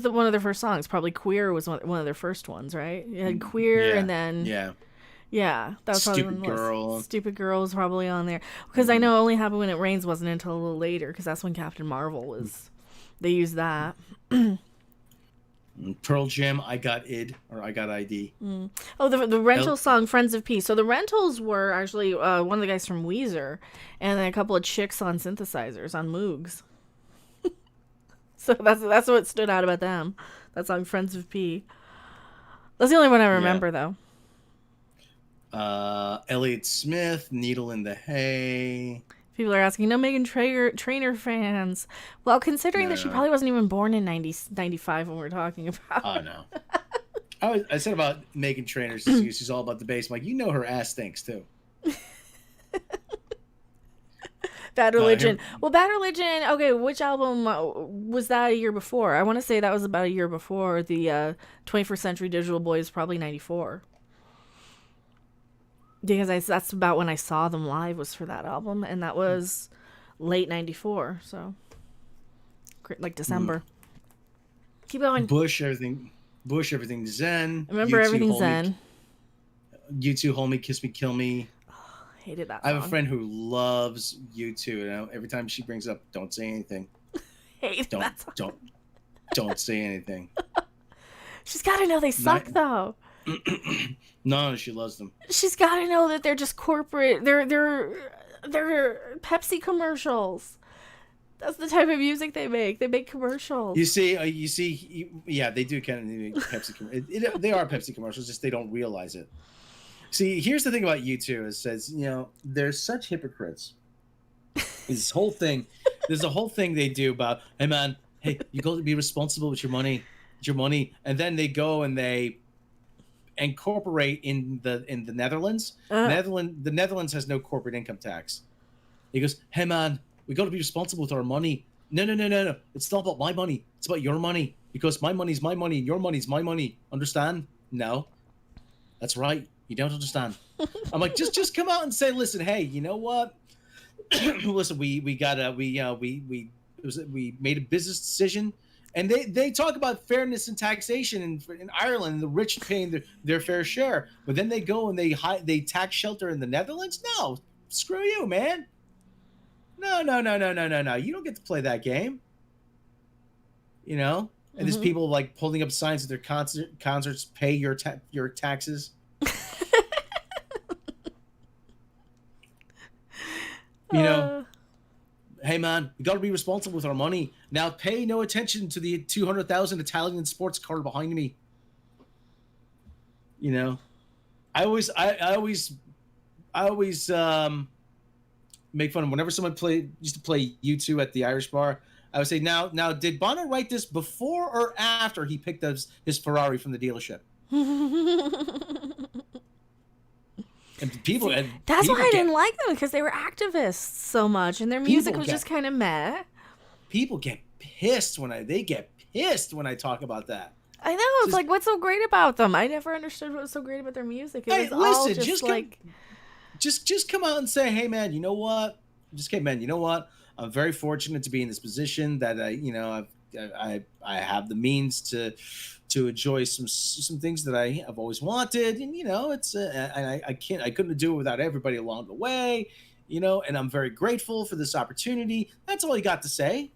one of their first songs? Probably Queer was one of their first ones, right? You had Queer, and then yeah, that was probably Stupid Girl. Stupid Girl was probably on there, because I know Only Happen When It Rains wasn't until a little later, because that's when Captain Marvel was. They used that. Pearl Jam, I Got ID. Oh, the rental song Friends of Peace. So the Rentals were actually one of the guys from Weezer, and then a couple of chicks on synthesizers on Moogs. So that's what stood out about them. That song Friends of P. That's the only one I remember though. Elliott Smith, Needle in the Hay. People are asking, no Megan Trainor fans. Well, considering that she probably wasn't even born in 95 when we're talking about. Oh, no. I said about Megan Trainor, she's all about the bass. I'm like, you know her ass stinks, too. Bad Religion. Well, Bad Religion, okay, which album was that a year before? I want to say that was about a year before. The 21st Century Digital Boys, probably 94. Because that's about when I saw them live, was for that album, and that was late '94, so like December. Keep going. Bush, everything Zen. I remember Everything Zen. U2, Hold Me, Kiss Me, Kill Me. Oh, hated that song. I have a friend who loves U2. You know, every time she brings up, don't say anything. Don't say anything. She's got to know they suck though. No, she loves them. She's got to know that they're just corporate. They're Pepsi commercials. That's the type of music they make. They make commercials. You see, yeah, they do kind of make Pepsi commercials. They are Pepsi commercials, just they don't realize it. See, here's the thing about U2. It says, you know, they're such hypocrites. There's a whole thing they do about, hey man, hey, you got to be responsible with your money, and then they go and they incorporate in the Netherlands. The Netherlands has no corporate income tax. He goes, hey man, we got to be responsible with our money. No. It's not about my money. It's about your money, because my money's my money and your money's my money. Understand? No, that's right. You don't understand. I'm like, just come out and say, listen, hey, you know what? Listen, we made a business decision. And they talk about fairness and taxation in Ireland, and the rich paying their fair share. But then they go and they tax shelter in the Netherlands? No, screw you, man. No. You don't get to play that game. You know? And there's people like holding up signs at their concerts, pay your taxes. You know? Hey man, we got to be responsible with our money. Now pay no attention to the 200,000 Italian sports car behind me. You know, I always make fun of whenever someone used to play U2 at the Irish bar. I would say, now did Bono write this before or after he picked up his Ferrari from the dealership? And that's why I didn't like them, because they were activists so much, and their music was just kind of meh. People get pissed when I talk about that. I know. It's like, what's so great about them? I never understood what was so great about their music. It was all listen, just like, just come out and say, hey man, you know what? Just hey man, you know what? I'm very fortunate to be in this position that I have the means to enjoy some things that I have always wanted, and it's and I couldn't do it without everybody along the way, and I'm very grateful for this opportunity. That's all you got to say.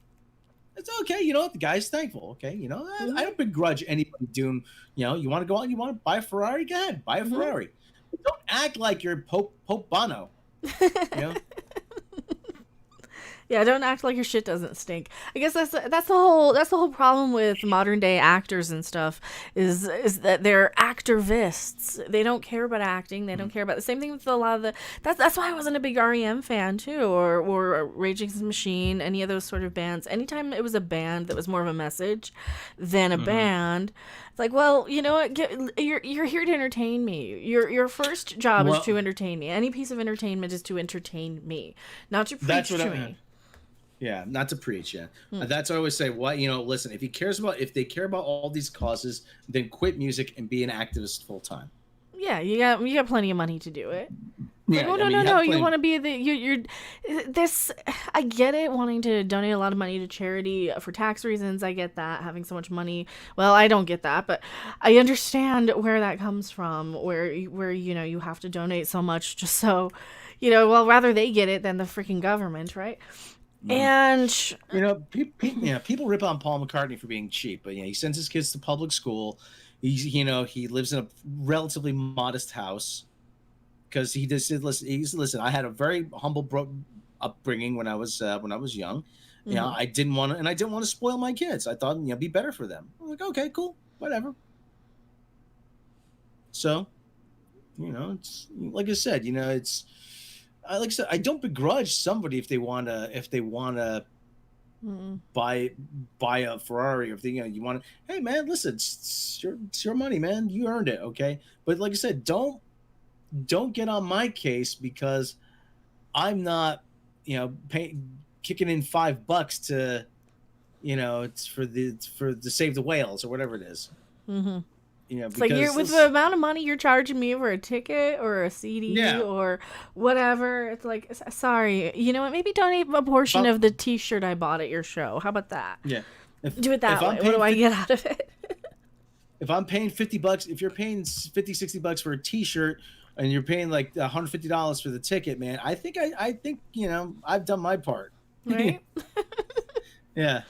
It's okay. You know what? The guy's thankful. Okay. I don't begrudge anybody doing, you want to go out, you want to buy a Ferrari? Go ahead, buy a Ferrari. But don't act like you're Pope Bono. You know? Yeah, don't act like your shit doesn't stink. I guess that's the whole problem with modern day actors and stuff is that they're activists. They don't care about acting. They don't care about the same thing with a lot of the. That's why I wasn't a big REM fan too, or Rage Against the Machine, any of those sort of bands. Anytime it was a band that was more of a message than a band, it's like, well, you know what? You're here to entertain me. Your first job is to entertain me. Any piece of entertainment is to entertain me, not to preach to me. Yeah, not to preach. Yeah, that's what I always say. Listen, if they care about all these causes, then quit music and be an activist full time. Yeah, you got plenty of money to do it. Yeah, like, no. You want to be you're this. I get it, wanting to donate a lot of money to charity for tax reasons. I get that, having so much money. Well, I don't get that, but I understand where that comes from. Where you have to donate so much just so, well, rather they get it than the freaking government, right? And people rip on Paul McCartney for being cheap, but he sends his kids to public school. He lives in a relatively modest house because he just said, listen. I had a very humble upbringing when I was young. I didn't want to spoil my kids. I thought be better for them. I'm like, okay, cool, whatever. So, it's like I said, it's. Like I said, I don't begrudge somebody if they wanna buy a Ferrari, or if you want to. Hey man, listen, it's your money, man. You earned it, okay? But like I said, don't get on my case because I'm not, kicking in $5 to, it's for to save the whales or whatever it is. Mm-hmm. It's like with the amount of money you're charging me for a ticket or a CD or whatever. It's like, sorry, you know what? Maybe donate a portion of the T-shirt I bought at your show. How about that? Yeah, do it that way. What do I get out of it? If I'm paying $50, if you're paying $50-$60 for a T-shirt and you're paying like $150 for the ticket, man, I think I've done my part. Right? Yeah.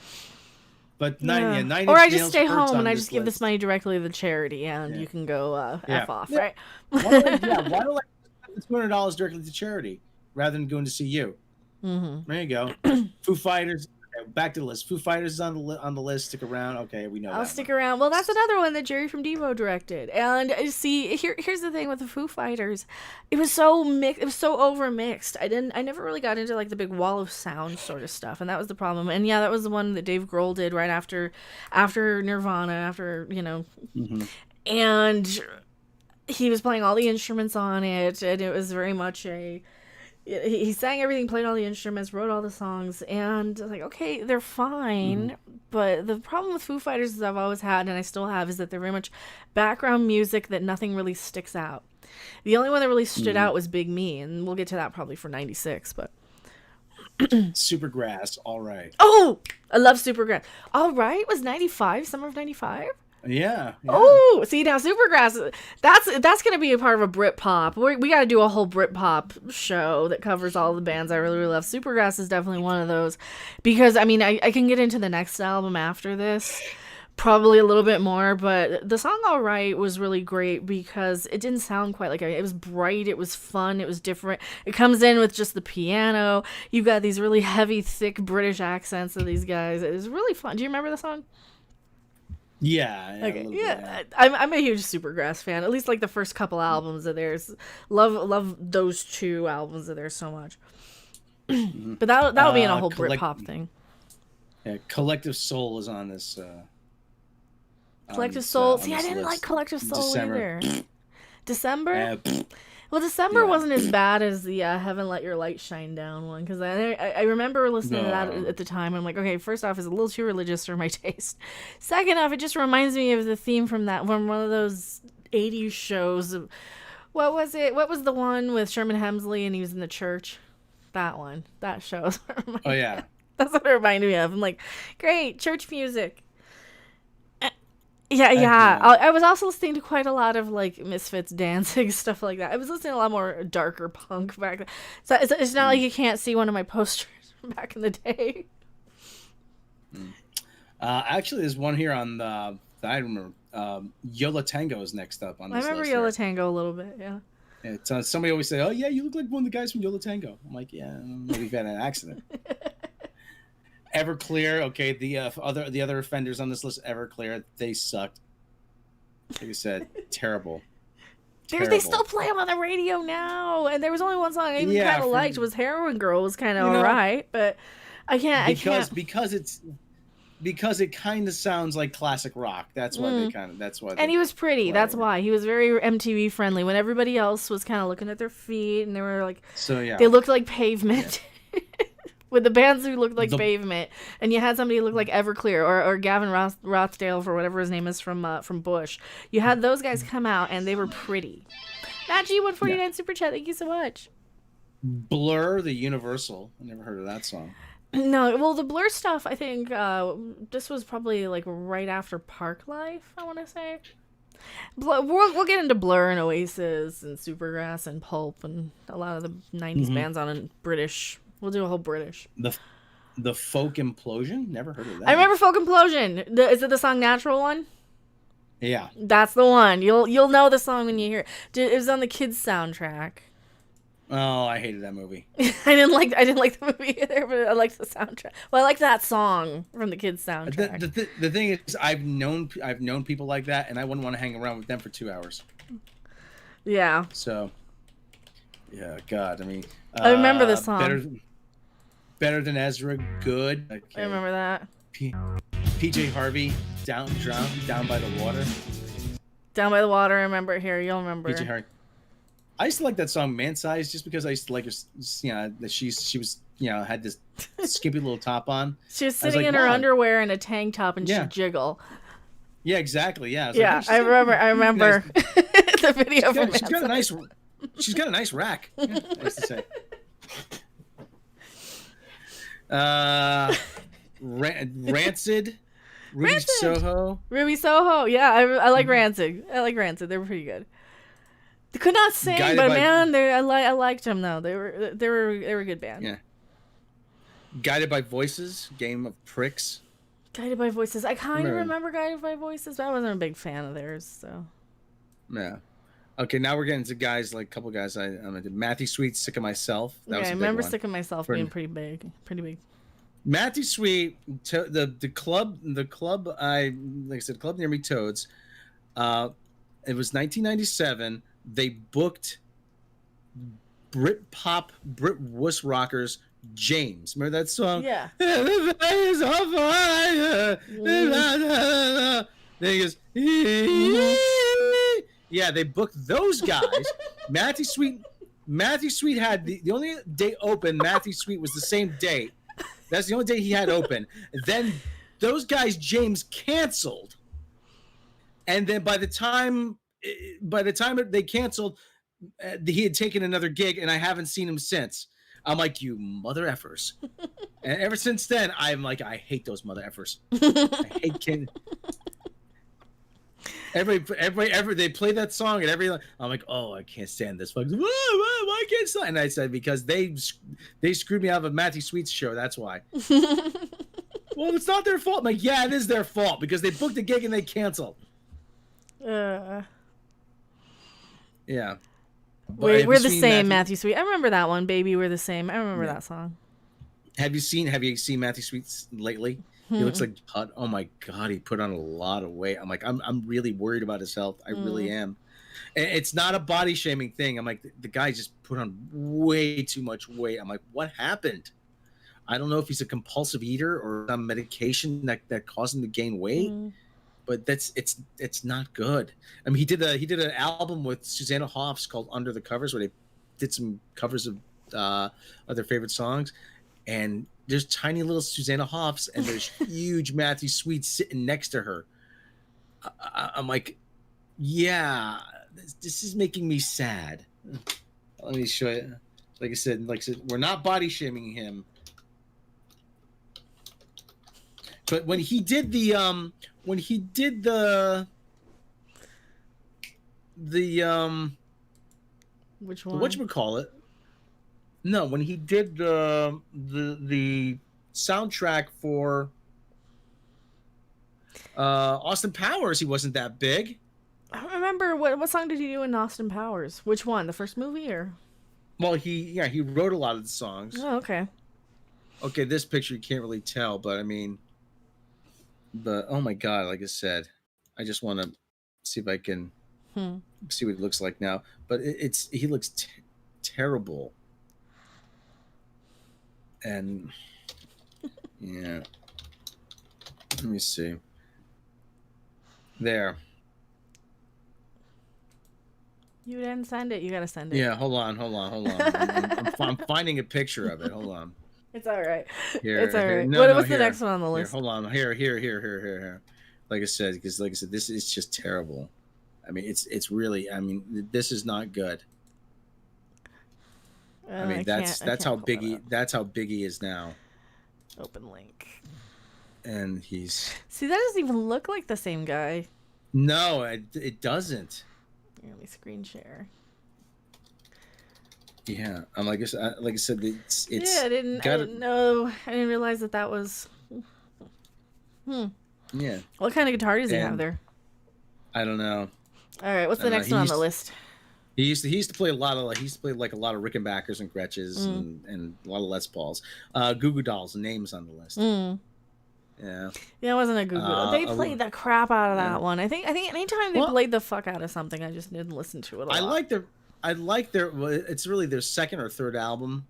But or I just stay home and I just give this money directly to the charity, and you can go F off, right? Why don't I spend $200 directly to charity rather than going to see you? Mm-hmm. There you go. Foo Fighters. Okay, back to the list. Foo Fighters is on the list. Stick around. Okay, we know. I'll stick around. Well, that's another one that Jerry from Devo directed. And see, here's the thing with the Foo Fighters, it was so mixed. It was so overmixed. I never really got into like the big wall of sound sort of stuff, and that was the problem. And yeah, that was the one that Dave Grohl did right after Nirvana, and he was playing all the instruments on it, and it was very much he sang everything, played all the instruments, wrote all the songs, and like, okay, they're fine. But the problem with Foo Fighters is I've always had, and I still have, is that they're very much background music that nothing really sticks out. The only one that really stood out was Big Me, and we'll get to that probably for 96, but Supergrass, All Right. Oh, I love Supergrass. All Right was 95, summer of 95. Yeah. Oh, see now, Supergrass. That's gonna be a part of a Britpop. We got to do a whole Britpop show that covers all the bands I really, really love. Supergrass is definitely one of those, because I mean, I can get into the next album after this, probably a little bit more, but the song All Right was really great because it didn't sound quite like it was bright, it was fun, it was different. It comes in with just the piano. You've got these really heavy, thick British accents of these guys. It was really fun. Do you remember the song? Yeah. Okay. Yeah. I'm a huge Supergrass fan. At least like the first couple albums of theirs. Love those two albums of theirs so much. But that'll be in a whole Britpop thing. Yeah, Collective Soul is on this. Collective Soul. See, I didn't like Collective Soul either. December. Well, December Yeah. wasn't as bad as the Heaven Let Your Light Shine Down one, because I remember listening to that No. at the time. I'm like, okay, first off, it's a little too religious for my taste. Second off, it just reminds me of the theme from one of those 80s shows. What was it? What was the one with Sherman Hemsley and he was in the church? That one. That show. Oh yeah. That's what it reminded me of. I'm like, great, church music. Yeah, Yeah. I was also listening to quite a lot of like Misfits, Danzig, stuff like that. I was listening to a lot more darker punk back then. So it's not like you can't see one of my posters from back in the day. Actually, there's one here on the that I remember. Yola Tango is next up on I this remember list Yola here. Tango a little bit, yeah. Yeah, somebody always say, "Oh yeah, you look like one of the guys from Yola Tango." I'm like, "Yeah, maybe you've had an accident." Everclear, okay. The other offenders on this list, Everclear, they sucked. Like I said, terrible. They still play them on the radio now, and there was only one song I even kind of liked was "Heroin Girl" was kind of alright, but I can't because it kind of sounds like classic rock. That's why and he was pretty. That's why he was very MTV friendly. When everybody else was kind of looking at their feet, and they were like, they looked like Pavement. Yeah. With the bands who looked like Pavement, and you had somebody who looked like Everclear or Gavin Rossdale for whatever his name is from Bush. You had those guys come out, and they were pretty. Matt G149 Super Chat, thank you so much. Blur, the Universal. I never heard of that song. No, well, the Blur stuff, I think this was probably like right after Park Life, I want to say. We'll get into Blur and Oasis and Supergrass and Pulp and a lot of the 90s bands on British. We'll do a whole British. The Folk Implosion? Never heard of that. I remember Folk Implosion. Is it the song Natural one? Yeah. That's the one. You'll know the song when you hear it. It was on the kids soundtrack. Oh, I hated that movie. I didn't like the movie either, but I liked the soundtrack. Well, I liked that song from the kids soundtrack. The thing is, I've known people like that, and I wouldn't want to hang around with them for 2 hours. Yeah. So, yeah, God, I mean, I remember the song. Better than Ezra, good. Okay. I remember that. PJ Harvey, down by the water. Down by the water. I remember it here. You'll remember. PJ Harvey. I used to like that song "Man Size" just because I used to like her. You know, that she was had this skimpy little top on. She was sitting in her underwear and a tank top, and she'd jiggle. Yeah, exactly. Yeah. I remember the video. She's got a nice rack. Yeah, I used to say. Rancid, Ruby Soho. Yeah, I like Rancid. They were pretty good. They could not sing, man, I liked them though. They were a good band. Yeah. Guided by Voices, Game of Pricks. Guided by Voices. I kind of remember Guided by Voices, but I wasn't a big fan of theirs. So. Yeah. Okay, now we're getting to guys like a couple guys. Matthew Sweet, Sick of Myself. I remember Sick of Myself being pretty big. Matthew Sweet, the club like I said, club near me, Toads. It was 1997. They booked Brit wuss rockers James. Remember that song? Yeah. The fire on fire. Then he goes. Yeah, they booked those guys. Matthew Sweet had the only day open. Matthew Sweet was the same date. That's the only day he had open. Then those guys, James, canceled. And then by the time they canceled, he had taken another gig, and I haven't seen him since. I'm like, you mother effers. And ever since then, I'm like, I hate those mother effers. I hate kids. Every they play that song and I'm like, oh, I can't stand this. Why can't I stand? And I said, because they screwed me out of a Matthew Sweet's show. That's why. Well, it's not their fault. I'm like, yeah, it is their fault because they booked a gig and they canceled. Yeah. We're the same, Matthew Sweet. I remember that one, Baby, We're the Same. I remember that song. Have you seen Matthew Sweet lately? He looks like, oh my God, he put on a lot of weight. I'm like, I'm really worried about his health. I really am. And it's not a body shaming thing. I'm like, the guy just put on way too much weight. I'm like, what happened? I don't know if he's a compulsive eater or some medication that caused him to gain weight. but it's not good. I mean, he did an album with Susanna Hoffs called Under the Covers, where they did some covers of their favorite songs, and there's tiny little Susanna Hoffs and there's huge Matthew Sweet sitting next to her. I'm like, yeah, this is making me sad. Let me show you. Like I said, we're not body shaming him, but when he did the Which one? whatchamacallit? No, when he did the soundtrack for Austin Powers, he wasn't that big. I don't remember what song did he do in Austin Powers? Which one? The first movie or? Well, he wrote a lot of the songs. Oh, okay. Okay, this picture you can't really tell, but I mean, oh my god, like I said, I just want to see if I can see what it looks like now. But he looks terrible. And yeah, let me see. There. You didn't send it. You gotta send it. Yeah, hold on. I'm finding a picture of it. Hold on. It's all right. Here, it's all right. What's the next one on the list? Hold on. Here. Like I said, this is just terrible. I mean, it's really. I mean, this is not good. I mean, that's how Biggie is now. Open link. And he's. See, that doesn't even look like the same guy. No, it doesn't. Here, let me screen share. Yeah, I'm like I said, it's. Yeah, I didn't know. I didn't realize that was. Yeah. What kind of guitar does he have there? I don't know. All right, what's the next one on the list? He used to play a lot of like a lot of Rickenbackers and Gretches and a lot of Les Pauls. Goo Goo Dolls names on the list. Yeah. Yeah, it wasn't a Goo Goo Doll. They played the crap out of that one. I think anytime they played the fuck out of something, I just didn't listen to it a lot. I like their. Well, it's really their second or third album.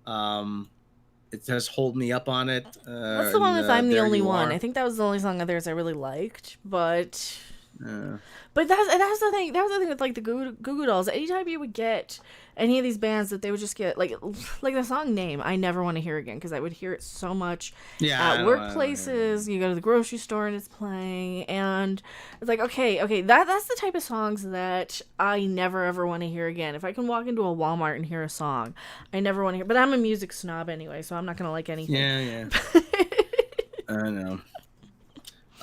It has Hold Me Up on it. What's the one with I'm the Only One? I think that was the only song of theirs I really liked, but. But that's the thing. That was the thing with like the Goo Goo Dolls. Anytime you would get any of these bands, that they would just get like the song Name. I never want to hear again because I would hear it so much at workplaces. You go to the grocery store and it's playing, and it's like okay, that's the type of songs that I never ever want to hear again. If I can walk into a Walmart and hear a song, I never want to hear. But I'm a music snob anyway, so I'm not gonna like anything. Yeah. I know.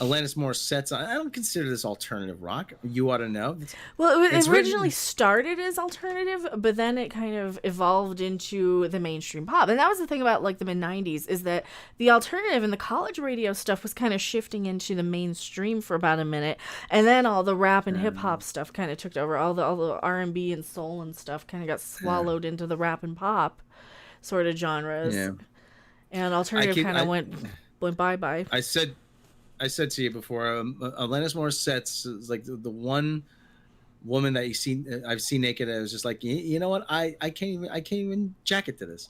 Alanis Morissette's. I don't consider this alternative rock. You ought to know. Well, it originally started as alternative, but then it kind of evolved into the mainstream pop. And that was the thing about like the mid-90s, is that the alternative and the college radio stuff was kind of shifting into the mainstream for about a minute, and then all the rap and hip hop stuff kind of took over. All the R&B and soul and stuff kind of got swallowed into the rap and pop sort of genres. Yeah. And alternative kind of went bye-bye. I said to you before, Alanis Morissette's is like the one woman that I've seen naked. I was just like, you know what? I can't even jack it to this.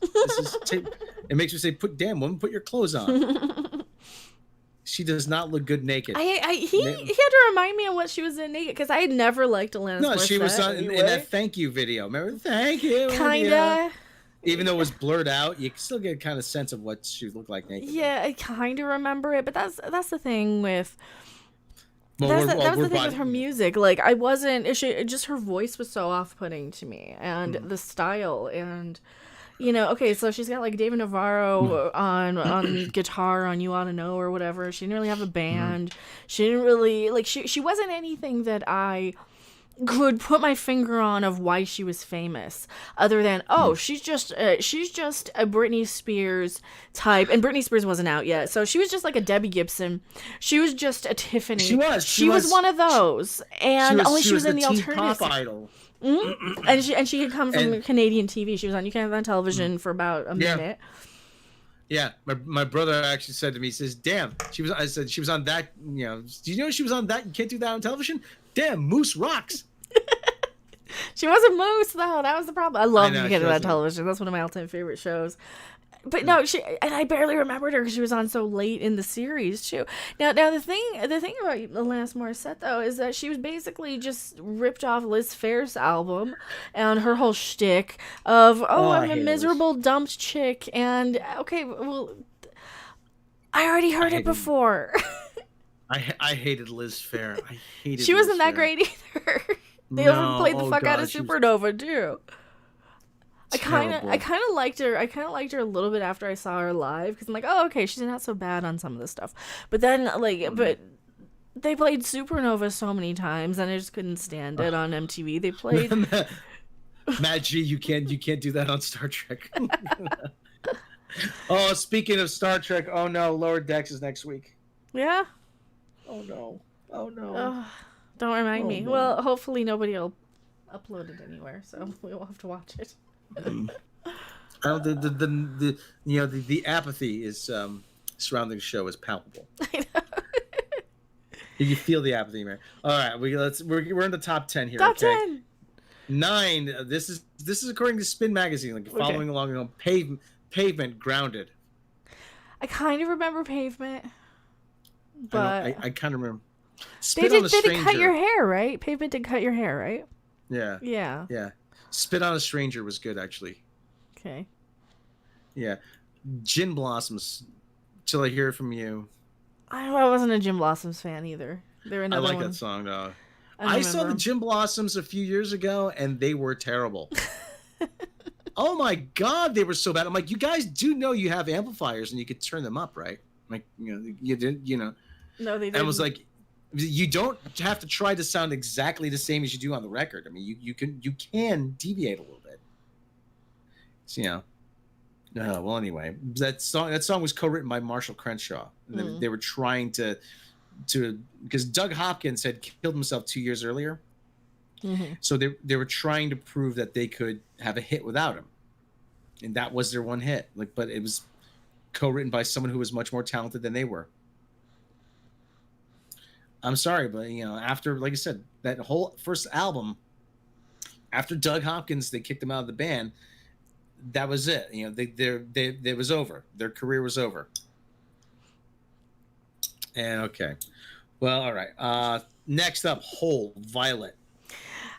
It makes me say, damn woman, put your clothes on. She does not look good naked. He had to remind me of what she was in naked, because I had never liked Alanis Morissette. No, she was in that Thank You video. Remember? Thank you. Kinda. Even though it was blurred out, you can still get a kind of sense of what she looked like naked. Yeah, I kind of remember it, but that's the thing with. That was the thing with her music. Like, I wasn't. Just her voice was so off-putting to me, and the style, and okay, so she's got like David Navarro on guitar on You Ought to Know or whatever. She didn't really have a band. She didn't really like. She wasn't anything that I could put my finger on of why she was famous, other than she's just a Britney Spears type, and Britney Spears wasn't out yet, so she was just like a Debbie Gibson. She was just a Tiffany. She was one of those, and she was in the alternative pop idol. And she had come from Canadian TV. She was on Canada Television for about a minute. Yeah, my brother actually said to me, he says, "Damn, I said she was on that. Do you know she was on that? You can't do that on television. Damn, Moose rocks." She was a moose, though. That was the problem. I love know, Get she Out was a- Television. That's one of my all-time favorite shows. But no, I barely remembered her because she was on so late in the series too. Now the thing about Alanis Morissette though is that she was basically just ripped off Liz Phair's album and her whole shtick of I I'm a hate miserable dumped chick, and okay, well, I already heard it before. I hated Liz Phair. I hated. She wasn't Liz that Phair. great either. They No, overplayed the fuck out of she was Supernova too. I kind terrible. of liked her. I kind of liked her a little bit after I saw her live because I'm like, oh, okay, she's not so bad on some of the stuff. But then, but they played Supernova so many times, and I just couldn't stand it on MTV. They played. Matt G, you can't do that on Star Trek. Oh, speaking of Star Trek, oh no, Lower Decks is next week. Yeah. Oh no. Oh no. Don't remind me. No. Well, hopefully nobody will upload it anywhere, so we'll have to watch it. The apathy is surrounding the show is palpable. I know. You feel the apathy, man. All right, we're in the top 10 here. Top okay? 10. 9. This is according to Spin Magazine. Like following along on Pavement, Grounded. I kind of remember Pavement, but I kind of remember. They did cut your hair, right? Pavement did cut your hair, right? Yeah. Yeah. Yeah. Spit on a Stranger was good, actually. Okay. Yeah. Gin Blossoms, Till I Hear From You. I wasn't a Jim Blossoms fan either. They're I another like one. that song, though. I saw the Gin Blossoms a few years ago, and they were terrible. Oh my God, they were so bad. I'm like, you guys do know you have amplifiers and you could turn them up, right? Like, you did, No, they didn't. And I was like, you don't have to try to sound exactly the same as you do on the record. I mean, you can deviate a little bit. So, well, anyway, that song was co-written by Marshall Crenshaw. And they were trying to because Doug Hopkins had killed himself 2 years earlier. Mm-hmm. So they were trying to prove that they could have a hit without him, and that was their one hit. But it was co-written by someone who was much more talented than they were. I'm sorry, but after, like I said, that whole first album, after Doug Hopkins, they kicked him out of the band. That was it. They was over. Their career was over. And okay, well, all right. Next up, Hole, Violet.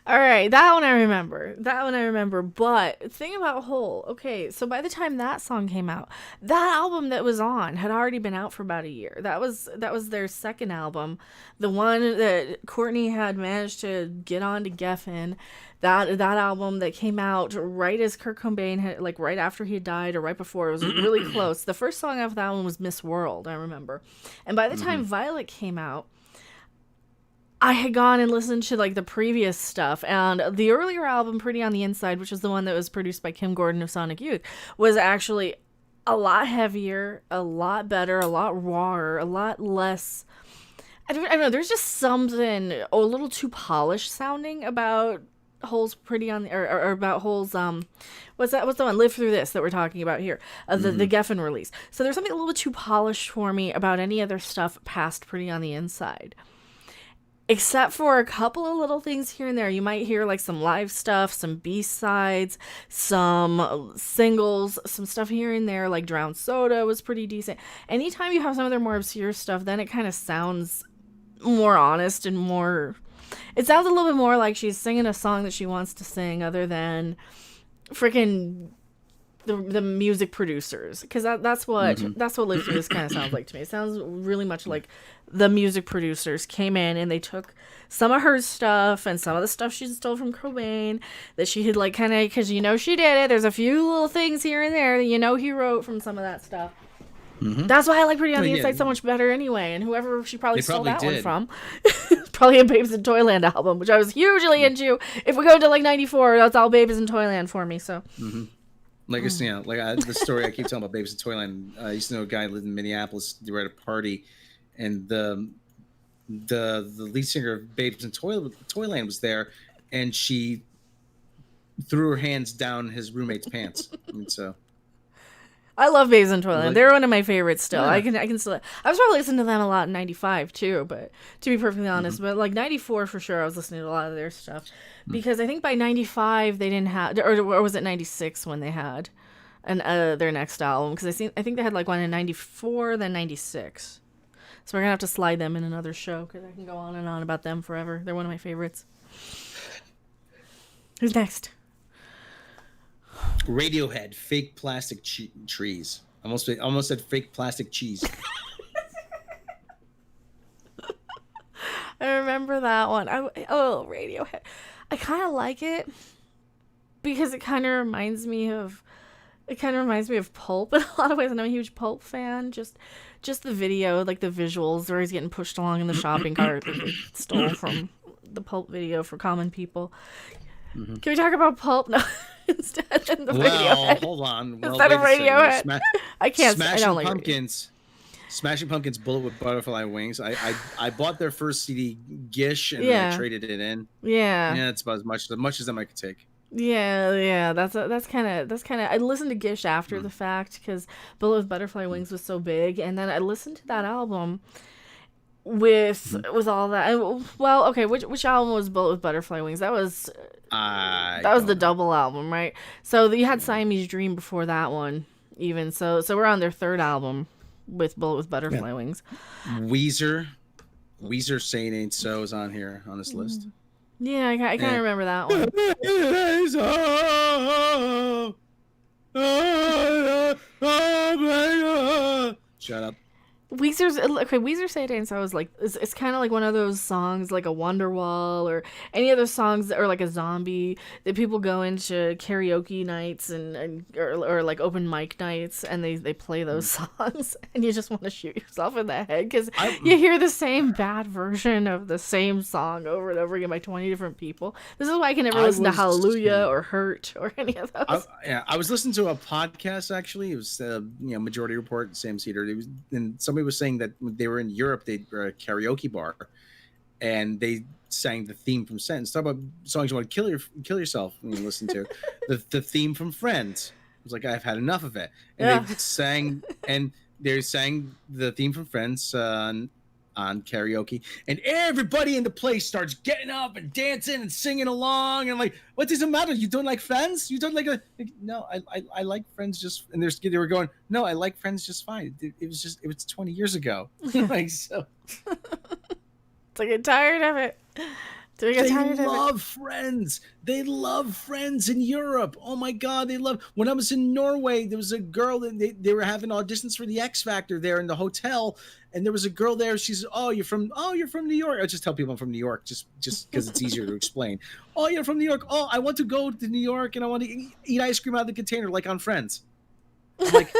All right, that one I remember. But the thing about Hole, okay, so by the time that song came out, that album that was on had already been out for about a year. That was their second album, the one that Courtney had managed to get on to Geffen. That album that came out right as Kurt Cobain had, like right after he died or right before, it was really close. The first song off that one was Miss World, I remember. And by the time Violet came out, I had gone and listened to like the previous stuff, and the earlier album, Pretty on the Inside, which was the one that was produced by Kim Gordon of Sonic Youth, was actually a lot heavier, a lot better, a lot rawer, a lot less. I don't know. There's just something a little too polished sounding about Hole's Pretty on the, or about Hole's what's the one, Live Through This, that we're talking about here, the Geffen release. So there's something a little bit too polished for me about any other stuff past Pretty on the Inside. Except for a couple of little things here and there. You might hear like some live stuff, some B-sides, some singles, some stuff here and there, like Drowned Soda was pretty decent. Anytime you have some of their more obscure stuff, then it kind of sounds more honest and more... It sounds a little bit more like she's singing a song that she wants to sing other than freaking the music producers. Because that's what Live Through This kind of sounds like to me. It sounds really much like the music producers came in and they took some of her stuff and some of the stuff she stole from Cobain that she had like kind of, because she did it. There's a few little things here and there that he wrote from some of that stuff. That's why I like Pretty on the Inside so much better anyway. And whoever she probably stole that one from, probably a Babes in Toyland album, which I was hugely into. If we go to like 94, that's all Babes in Toyland for me. So. Like the story I keep telling about Babes in Toyland. I used to know a guy who lived in Minneapolis. They were at a party, and the lead singer of Babes in Toyland was there, and she threw her hands down his roommate's pants. And so I love Babes in Toyland. Like- They're one of my favorites still. Yeah. I can still. I was probably listening to them a lot in '95 too, but to be perfectly honest, but like '94 for sure, I was listening to a lot of their stuff because I think by '95 they didn't have, or was it '96 when they had their next album? Because I think they had like one in '94, then '96. So we're gonna have to slide them in another show because I can go on and on about them forever. They're one of my favorites. Who's next? Radiohead, fake plastic trees. Almost said fake plastic cheese. I remember that one. Radiohead. I kind of like it because it kind of reminds me of Pulp in a lot of ways, and I'm a huge Pulp fan. Just the video, like the visuals, where he's getting pushed along in the shopping cart that they stole from the Pulp video for common people. Can we talk about Pulp? No, instead of the Radiohead. Hold on. Well, Instead of wait a second. Radiohead. I can't. I don't like Pumpkins. Smashing Pumpkins, Bullet with Butterfly Wings. I bought their first CD, Gish, and then I traded it in. Yeah. Yeah, it's about as much as I could take. Yeah. That's kind of. I listened to Gish after the fact because Bullet with Butterfly Wings was so big, and then I listened to that album with all that. Well, okay, which album was Bullet with Butterfly Wings? That was the double album, right? So you had Siamese Dream before that one, even. So we're on their third album with Bullet with Butterfly Wings. Weezer, Say It Ain't So is on here on this list. Yeah, I kind of remember that one. Shut up. Weezer Say It Ain't So is like it's kind of like one of those songs like a Wonderwall or any other songs that are like a Zombie that people go into karaoke nights or like open mic nights and they play those songs and you just want to shoot yourself in the head because you hear the same bad version of the same song over and over again by 20 different people. This is why I can never listen to Hallelujah or Hurt or any of those. I was listening to a podcast actually. It was Majority Report, Sam Cedar. And somebody was saying that when they were in Europe, they were at a karaoke bar, and they sang the theme from Sentence. Talk about songs you want to kill yourself when you listen to the theme from Friends. I was like, I've had enough of it. And they sang the theme from Friends on karaoke, and everybody in the place starts getting up and dancing and singing along. And I'm like, what does it matter? You don't like Friends? You don't like no, I like Friends just. And they were going, no, I like Friends just fine. It was 20 years ago. Like so. It's like, I'm tired of it. They love Friends. They love Friends in Europe. Oh my God, they love. When I was in Norway, there was a girl that they were having auditions for the X Factor there in the hotel, and there was a girl there. She's, you're from New York. I just tell people I'm from New York, just because it's easier to explain. Oh, you're from New York. Oh, I want to go to New York and I want to eat ice cream out of the container like on Friends. I'm like,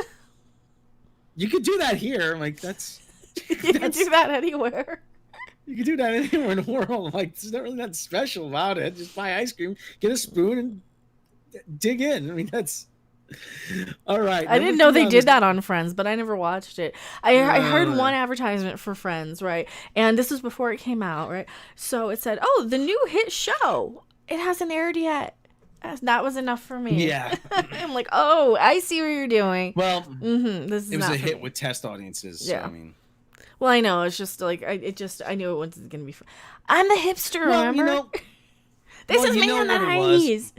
you could do that here. I'm like, you can do that anywhere. You can do that anywhere in the world. Like, there's not really nothing special about it. Just buy ice cream, get a spoon, and dig in. I mean, that's all right. I didn't know they did that on Friends, but I never watched it. I heard one advertisement for Friends, right? And this was before it came out, right? So it said, the new hit show. It hasn't aired yet. That was enough for me. Yeah. I'm like, I see what you're doing. Well, this is it was a hit me. with test audiences. Yeah. So, I mean. Well, I know. It's just like I knew it wasn't going to be fun. I'm the hipster, remember? This is me in the 90s.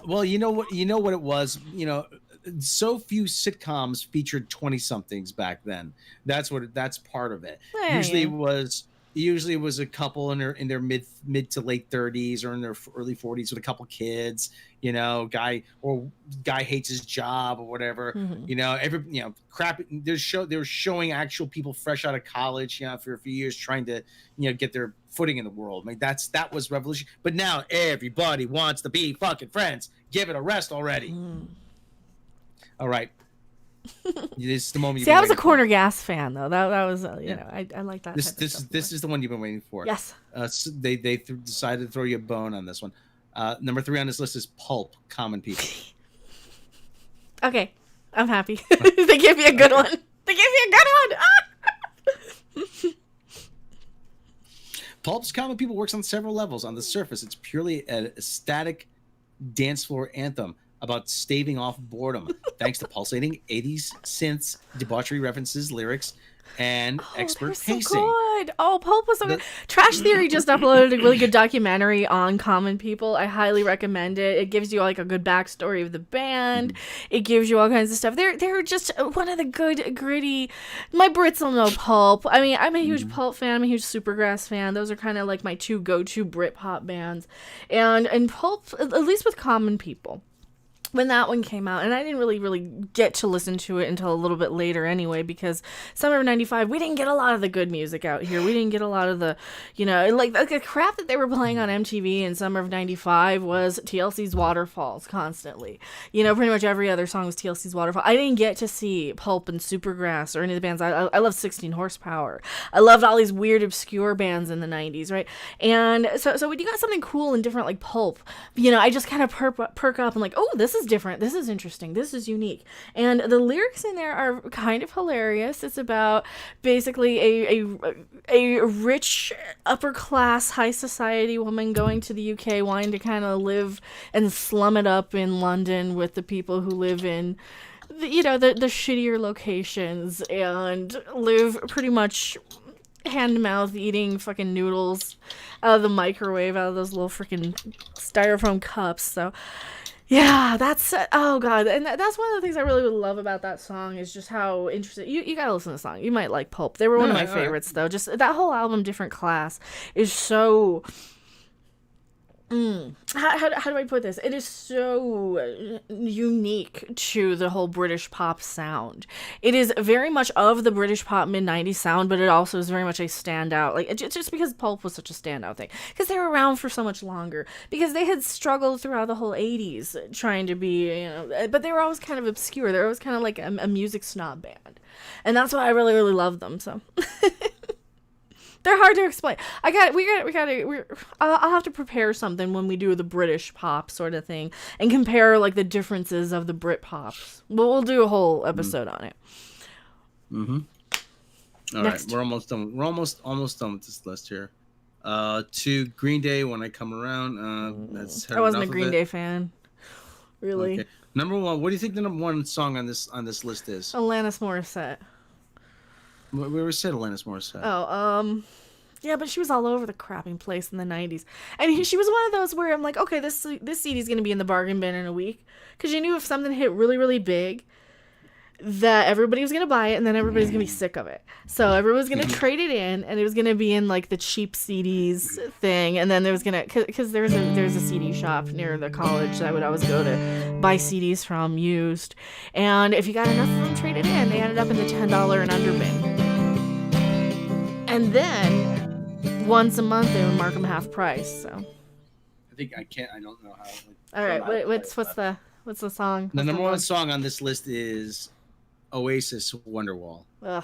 Well, you know what it was. So few sitcoms featured 20-somethings back then. That's part of it. Yeah, Usually it was a couple in their mid to late 30s or in their early 40s with a couple kids. Guy hates his job or whatever. Mm-hmm. Crap. They're showing actual people fresh out of college, for a few years trying to, get their footing in the world. I mean, that was revolution. But now everybody wants to be fucking Friends. Give it a rest already. All right. This is the moment. See, I was a Corner Gas fan, though. That was, I like that. This is the one you've been waiting for. Yes. So they decided to throw you a bone on this one. Number 3 on this list is Pulp, Common People. Okay, I'm happy. They gave me a good one. Pulp's Common People works on several levels. On the surface, it's purely a static dance floor anthem. about staving off boredom, thanks to pulsating 80s synths, debauchery references, lyrics, and Oh, they're expert so pacing. good. Oh, Pulp was so good. The Trash Theory just uploaded a really good documentary on common people. I highly recommend it. It gives you like a good backstory of the band. It gives you all kinds of stuff. They're just one of the good gritty. My Brits will know Pulp. I mean, I'm a huge Pulp fan. I'm a huge Supergrass fan. Those are kind of like my two go-to Brit pop bands, and Pulp, at least with common people, when that one came out, and I didn't really get to listen to it until a little bit later anyway, because summer of 95, we didn't get a lot of the good music out here. We didn't get a lot of the, like the crap that they were playing on MTV in summer of 95 was TLC's Waterfalls constantly. Pretty much every other song was TLC's Waterfall. I didn't get to see Pulp and Supergrass or any of the bands. I love 16 Horsepower. I loved all these weird obscure bands in the 90s, right? And so when you got something cool and different like Pulp, I just kind of perk up and like, oh, this is different, this is interesting, this is unique. And the lyrics in there are kind of hilarious. It's about basically a rich upper class high society woman going to the UK, wanting to kind of live and slum it up in London with the people who live in the shittier locations and live pretty much hand to mouth, eating fucking noodles out of the microwave, out of those little freaking styrofoam cups. So yeah, that's oh god, and that's one of the things I really love about that song is just how interesting. You gotta listen to the song. You might like Pulp. They were one of my favorites though. Just that whole album, Different Class, is so. How do I put this? It is so unique to the whole British pop sound. It is very much of the British pop mid-90s sound, but it also is very much a standout. Like, just because Pulp was such a standout thing. Because they were around for so much longer. Because they had struggled throughout the whole 80s trying to be, but they were always kind of obscure. They were always kind of like a music snob band. And that's why I really, really love them, so... They're hard to explain. I'll have to prepare something when we do the British pop sort of thing and compare like the differences of the Brit pops. We'll do a whole episode on it. All right, we're almost done. We're almost done with this list here. To Green Day, When I Come Around. I wasn't a Green Day fan, really. Okay. Number one. What do you think the number one song on this list is? Alanis Morissette. We already said Alanis Morissette. Oh, yeah, but she was all over the crapping place in the 90s. And she was one of those where I'm like, okay, this CD's going to be in the bargain bin in a week. Because you knew if something hit really, really big, that everybody was going to buy it, and then everybody's going to be sick of it. So everyone was going to trade it in, and it was going to be in, like, the cheap CDs thing. And then there was going to... Because there's a CD shop near the college that I would always go to buy CDs from used. And if you got enough of them traded in, they ended up in the $10 and under bin. And then, once a month, they would mark them half price, so... I don't know how... All right, what's the song? The number one song on this list is Oasis, Wonderwall. Ugh.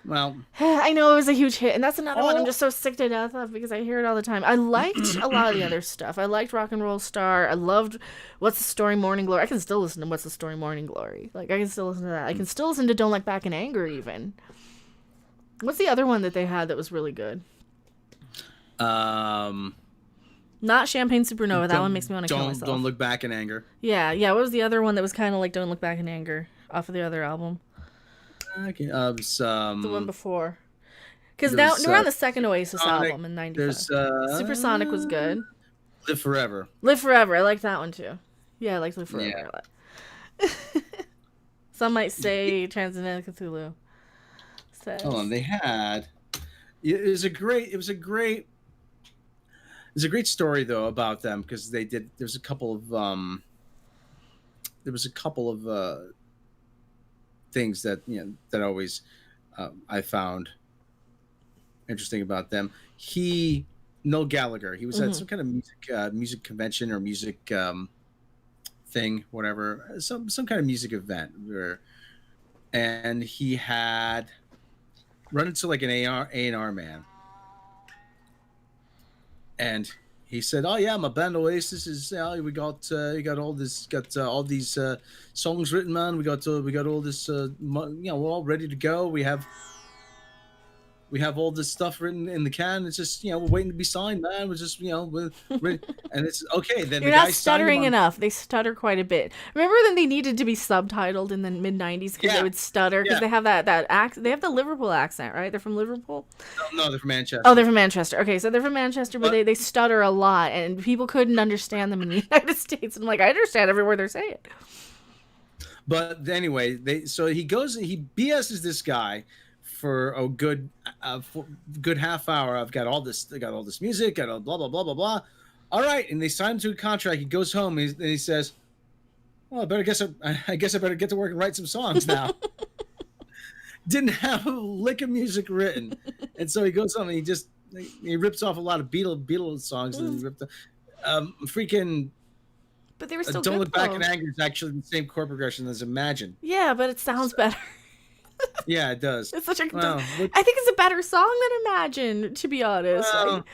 Well, I know it was a huge hit, and that's another one I'm just so sick to death of because I hear it all the time. I liked a lot of the other stuff. I liked Rock and Roll Star. I loved What's the Story, Morning Glory. I can still listen to What's the Story, Morning Glory. Like, I can still listen to that. I can still listen to Don't Look Back in Anger, even. What's the other one that they had that was really good? Not Champagne Supernova. That one makes me want to kill myself. Don't Look Back in Anger. Yeah. What was the other one that was kind of like Don't Look Back in Anger off of the other album? Okay, the one before. Because now we're on the second Oasis album in '95. Supersonic was good. Live Forever. Live Forever. I like that one too. Yeah, I like Live Forever a lot. Some might say Transcendental Cthulhu. Hold on, they had. It was a great story though about them because they did. There was a couple of things that that always I found interesting about them. Noel Gallagher. He was at some kind of music convention or music thing, whatever, some kind of music event and he had run into like an A&R man, and he said, "Oh yeah, my band Oasis is we got all this all these songs written, man. We got all this we're all ready to go. We have we have all this stuff written in the can. It's just, we're waiting to be signed, man. We're just, we're ready. And it's okay. Then You're the not guy signed him stuttering on. enough. They stutter quite a bit. Remember that they needed to be subtitled in the mid '90s because they Yeah, would stutter because yeah. they have that accent. They have the Liverpool accent, right? They're from Liverpool. No, they're from Manchester. Oh, they're from Manchester. Okay, so they're from Manchester, but But they stutter a lot, and people couldn't understand them in the United States. And I'm like, I understand every word they're saying. But anyway, so he BS's this guy for a good half hour. I got all this music, got all blah blah blah blah blah. All right, and they sign him to a contract. He goes home and he says, "Well, I guess I better get to work and write some songs now." Didn't have a lick of music written, and so he goes home and he rips off a lot of Beatles songs and he ripped freaking. But they were still Don't good, Look Back in though. Anger is actually the same chord progression as Imagine. Yeah, but it sounds better. Yeah, it does. It's such a. Well, I think it's a better song than Imagine, to be honest. well,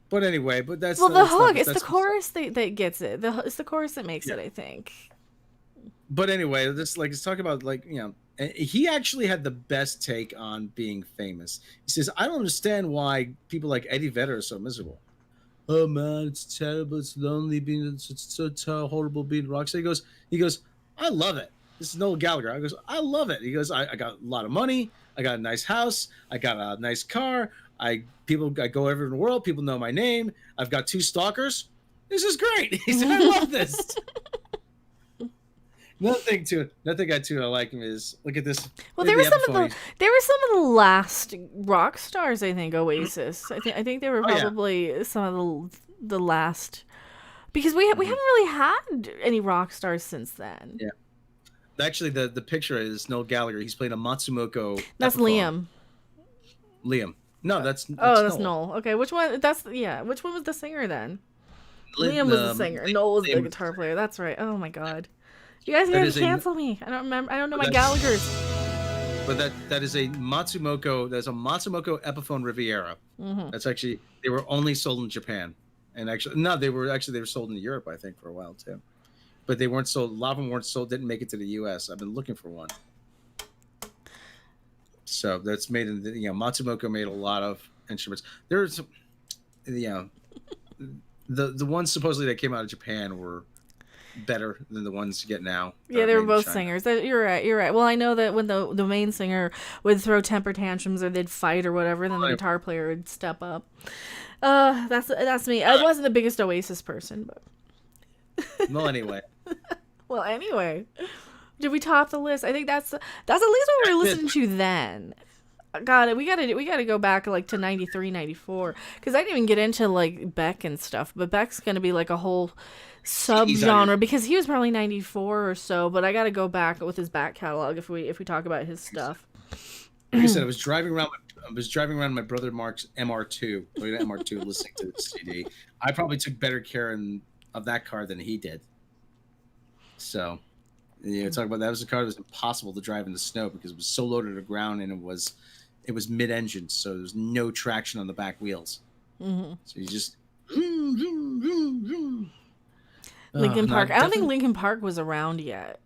but anyway, but that's Well, the that's hook. not- It's the that's- chorus that gets it. It's the chorus that makes it, I think. But anyway, let's talk about he actually had the best take on being famous. He says, "I don't understand why people like Eddie Vedder are so miserable. Oh man, it's terrible. It's lonely being. It's so horrible being a rock star." He goes, "I love it." This is Noel Gallagher. I goes, "I love it." He goes, I got a lot of money. I got a nice house. I got a nice car. I go everywhere in the world. People know my name. I've got 2 stalkers. This is great." He said, "I love this." Nothing I like him is look at this. Well, Look they at were Epiphanies. they were some of the last rock stars, I think. Oasis. I think they were Oh, yeah. probably some of the last, because we haven't really had any rock stars since then. Yeah. Actually, the picture is Noel Gallagher. He's playing a Matsumoto. That's Epiphone. Liam. No, that's That's Noel. Okay, which one? Which one was the singer then? Liam was the singer. Noel was the Liam- guitar player. That's right. Oh my god. You guys That gotta is a- cancel me. I don't remember. I don't know my That's- Gallagher's. But that is a Matsumoto. That's a Matsumoto Epiphone Riviera. Mm-hmm. That's actually they were only sold in Japan, and they were sold in Europe, I think, for a while too. But they weren't sold. A lot of them weren't sold. Didn't make it to the U.S. I've been looking for one. So that's made in Matsumoto made a lot of instruments. There's, the ones supposedly that came out of Japan were better than the ones you get now. Yeah, they were both singers. You're right. You're right. Well, I know that when the main singer would throw temper tantrums or they'd fight or whatever, then the guitar player would step up. That's me. I wasn't the biggest Oasis person, but Well, anyway. well, anyway, did we top the list? I think that's at least what we were listening to then. God, we gotta go back like to 93, 94, because I didn't even get into like Beck and stuff. But Beck's gonna be like a whole subgenre because he was probably 94 or so. But I gotta go back with his back catalog if we talk about his stuff. Like I said, I was driving around my brother Mark's MR2, Toyota MR2, listening to the CD. I probably took better care of that car than he did. So, talk about that was a car that was impossible to drive in the snow because it was so low to the ground and it was mid-engine, so there was no traction on the back wheels. Mm-hmm. So you just Linkin Park. I don't think Linkin Park was around yet.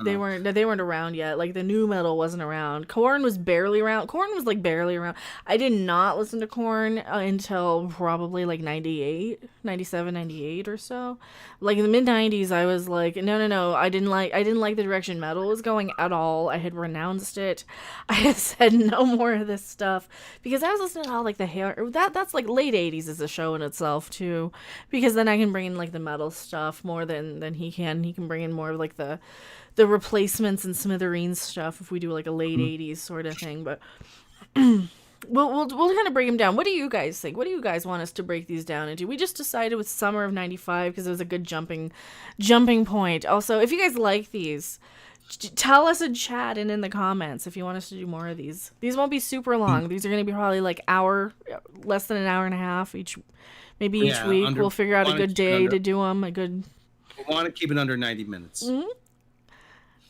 They weren't around yet. Like the new metal wasn't around. Korn was barely around. Korn was like barely around. I did not listen to Korn until probably like 98, 97, 98 or so. Like in the mid 90s I was like no. I didn't like the direction metal was going at all. I had renounced it. I had said no more of this stuff because I was listening to all like the hair that's like late 80s is a show in itself too, because then I can bring in like the metal stuff more than he can. He can bring in more of like the Replacements and Smithereens stuff if we do like a late 80s sort of thing. But we'll kind of break them down. What do you guys think? What do you guys want us to break these down into? We just decided with summer of 95 because it was a good jumping point. Also, if you guys like these, tell us in chat and in the comments if you want us to do more of these. These won't be super long. These are going to be probably like less than an hour and a half each week. We'll figure out a good day to do them. We want to keep it under 90 minutes. Mm-hmm.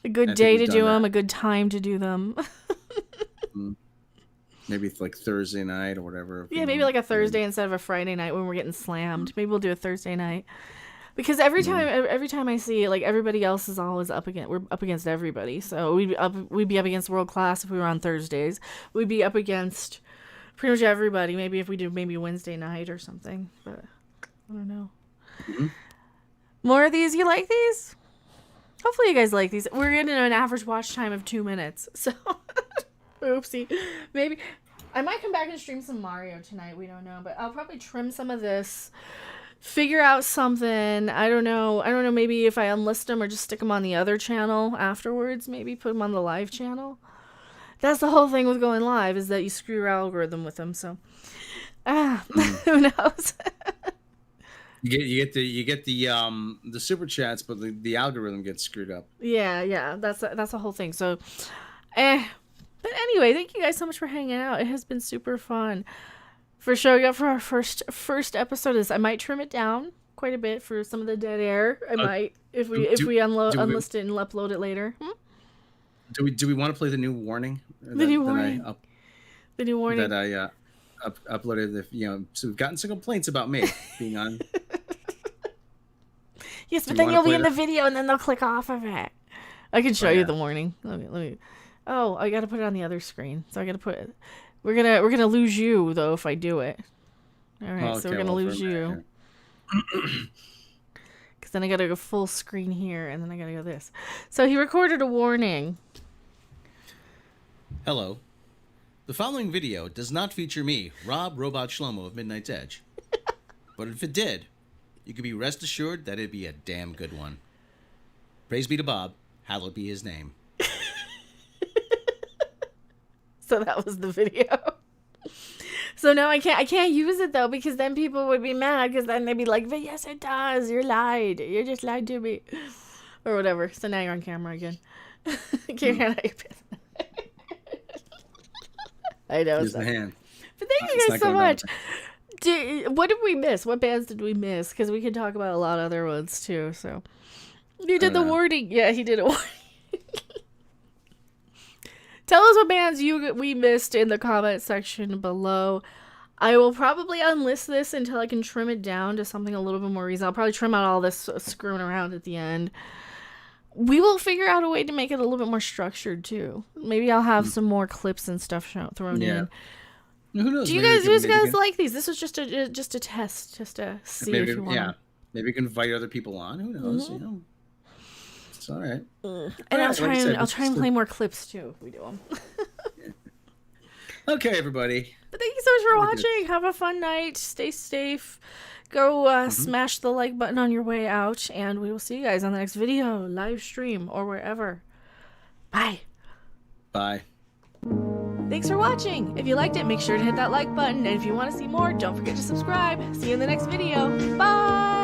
A good day to do them, a good time to do them. Maybe it's like Thursday night or whatever. Yeah, maybe like a Thursday instead of a Friday night when we're getting slammed. Maybe we'll do a Thursday night. But Because every time I see it, like everybody else is always we're up against everybody. So we'd be up against World Class if we were on Thursdays. We'd be up against pretty much everybody. Maybe if we do maybe Wednesday night or something, but I don't know. Mm-hmm. More of these? You like these? Hopefully you guys like these. We're getting an average watch time of 2 minutes. So, oopsie. Maybe I might come back and stream some Mario tonight. We don't know, but I'll probably trim some of this. Figure out something. I don't know. Maybe if I unlist them or just stick them on the other channel afterwards. Maybe put them on the live channel. That's the whole thing with going live, is that you screw your algorithm with them. So, who knows? You get the super chats, but the algorithm gets screwed up. Yeah. That's the whole thing. So, but anyway, thank you guys so much for hanging out. It has been super fun. For showing up for our first episode of this. I might trim it down quite a bit for some of the dead air. I might if we unlist it and upload it later. Do we want to play the new warning? The new warning that I uploaded. So we've gotten some complaints about me being on. Yes, but then you'll be in the video and then they'll click off of it. I can show you the warning. Let me. Oh, I got to put it on the other screen. So I got to put it. We're gonna lose you though if I do it. All right, so we're gonna lose you. Because then I gotta go full screen here, and then I gotta go this. So he recorded a warning. Hello. The following video does not feature me, Rob Robot Shlomo of Midnight's Edge. But if it did, you could be rest assured that it'd be a damn good one. Praise be to Bob, hallowed be his name. So that was the video. So now I can't use it though, because then people would be mad, because then they'd be like, but yes it does, you lied, you just lied to me, or whatever. So now you're on camera again. I know. Use the hand. But thank you guys so much. What did we miss? What bands did we miss? Because we could talk about a lot of other ones too. So you did the warning. Yeah, he did a warning. Tell us what bands we missed in the comment section below. I will probably unlist this until I can trim it down to something a little bit more reasonable. I'll probably trim out all this screwing around at the end. We will figure out a way to make it a little bit more structured too. Maybe I'll have some more clips and stuff thrown in. Who knows? Do you guys like these? This was just a test, just to see if you want. Yeah, maybe you can invite other people on. Who knows? You know. It's all right. And I'll try and play more clips too if we do them. Okay, everybody. But thank you so much for watching. Have a fun night. Stay safe. Go smash the like button on your way out, and we will see you guys on the next video, live stream, or wherever. Bye. Bye. Thanks for watching. If you liked it, make sure to hit that like button, and if you want to see more, don't forget to subscribe. See you in the next video. Bye.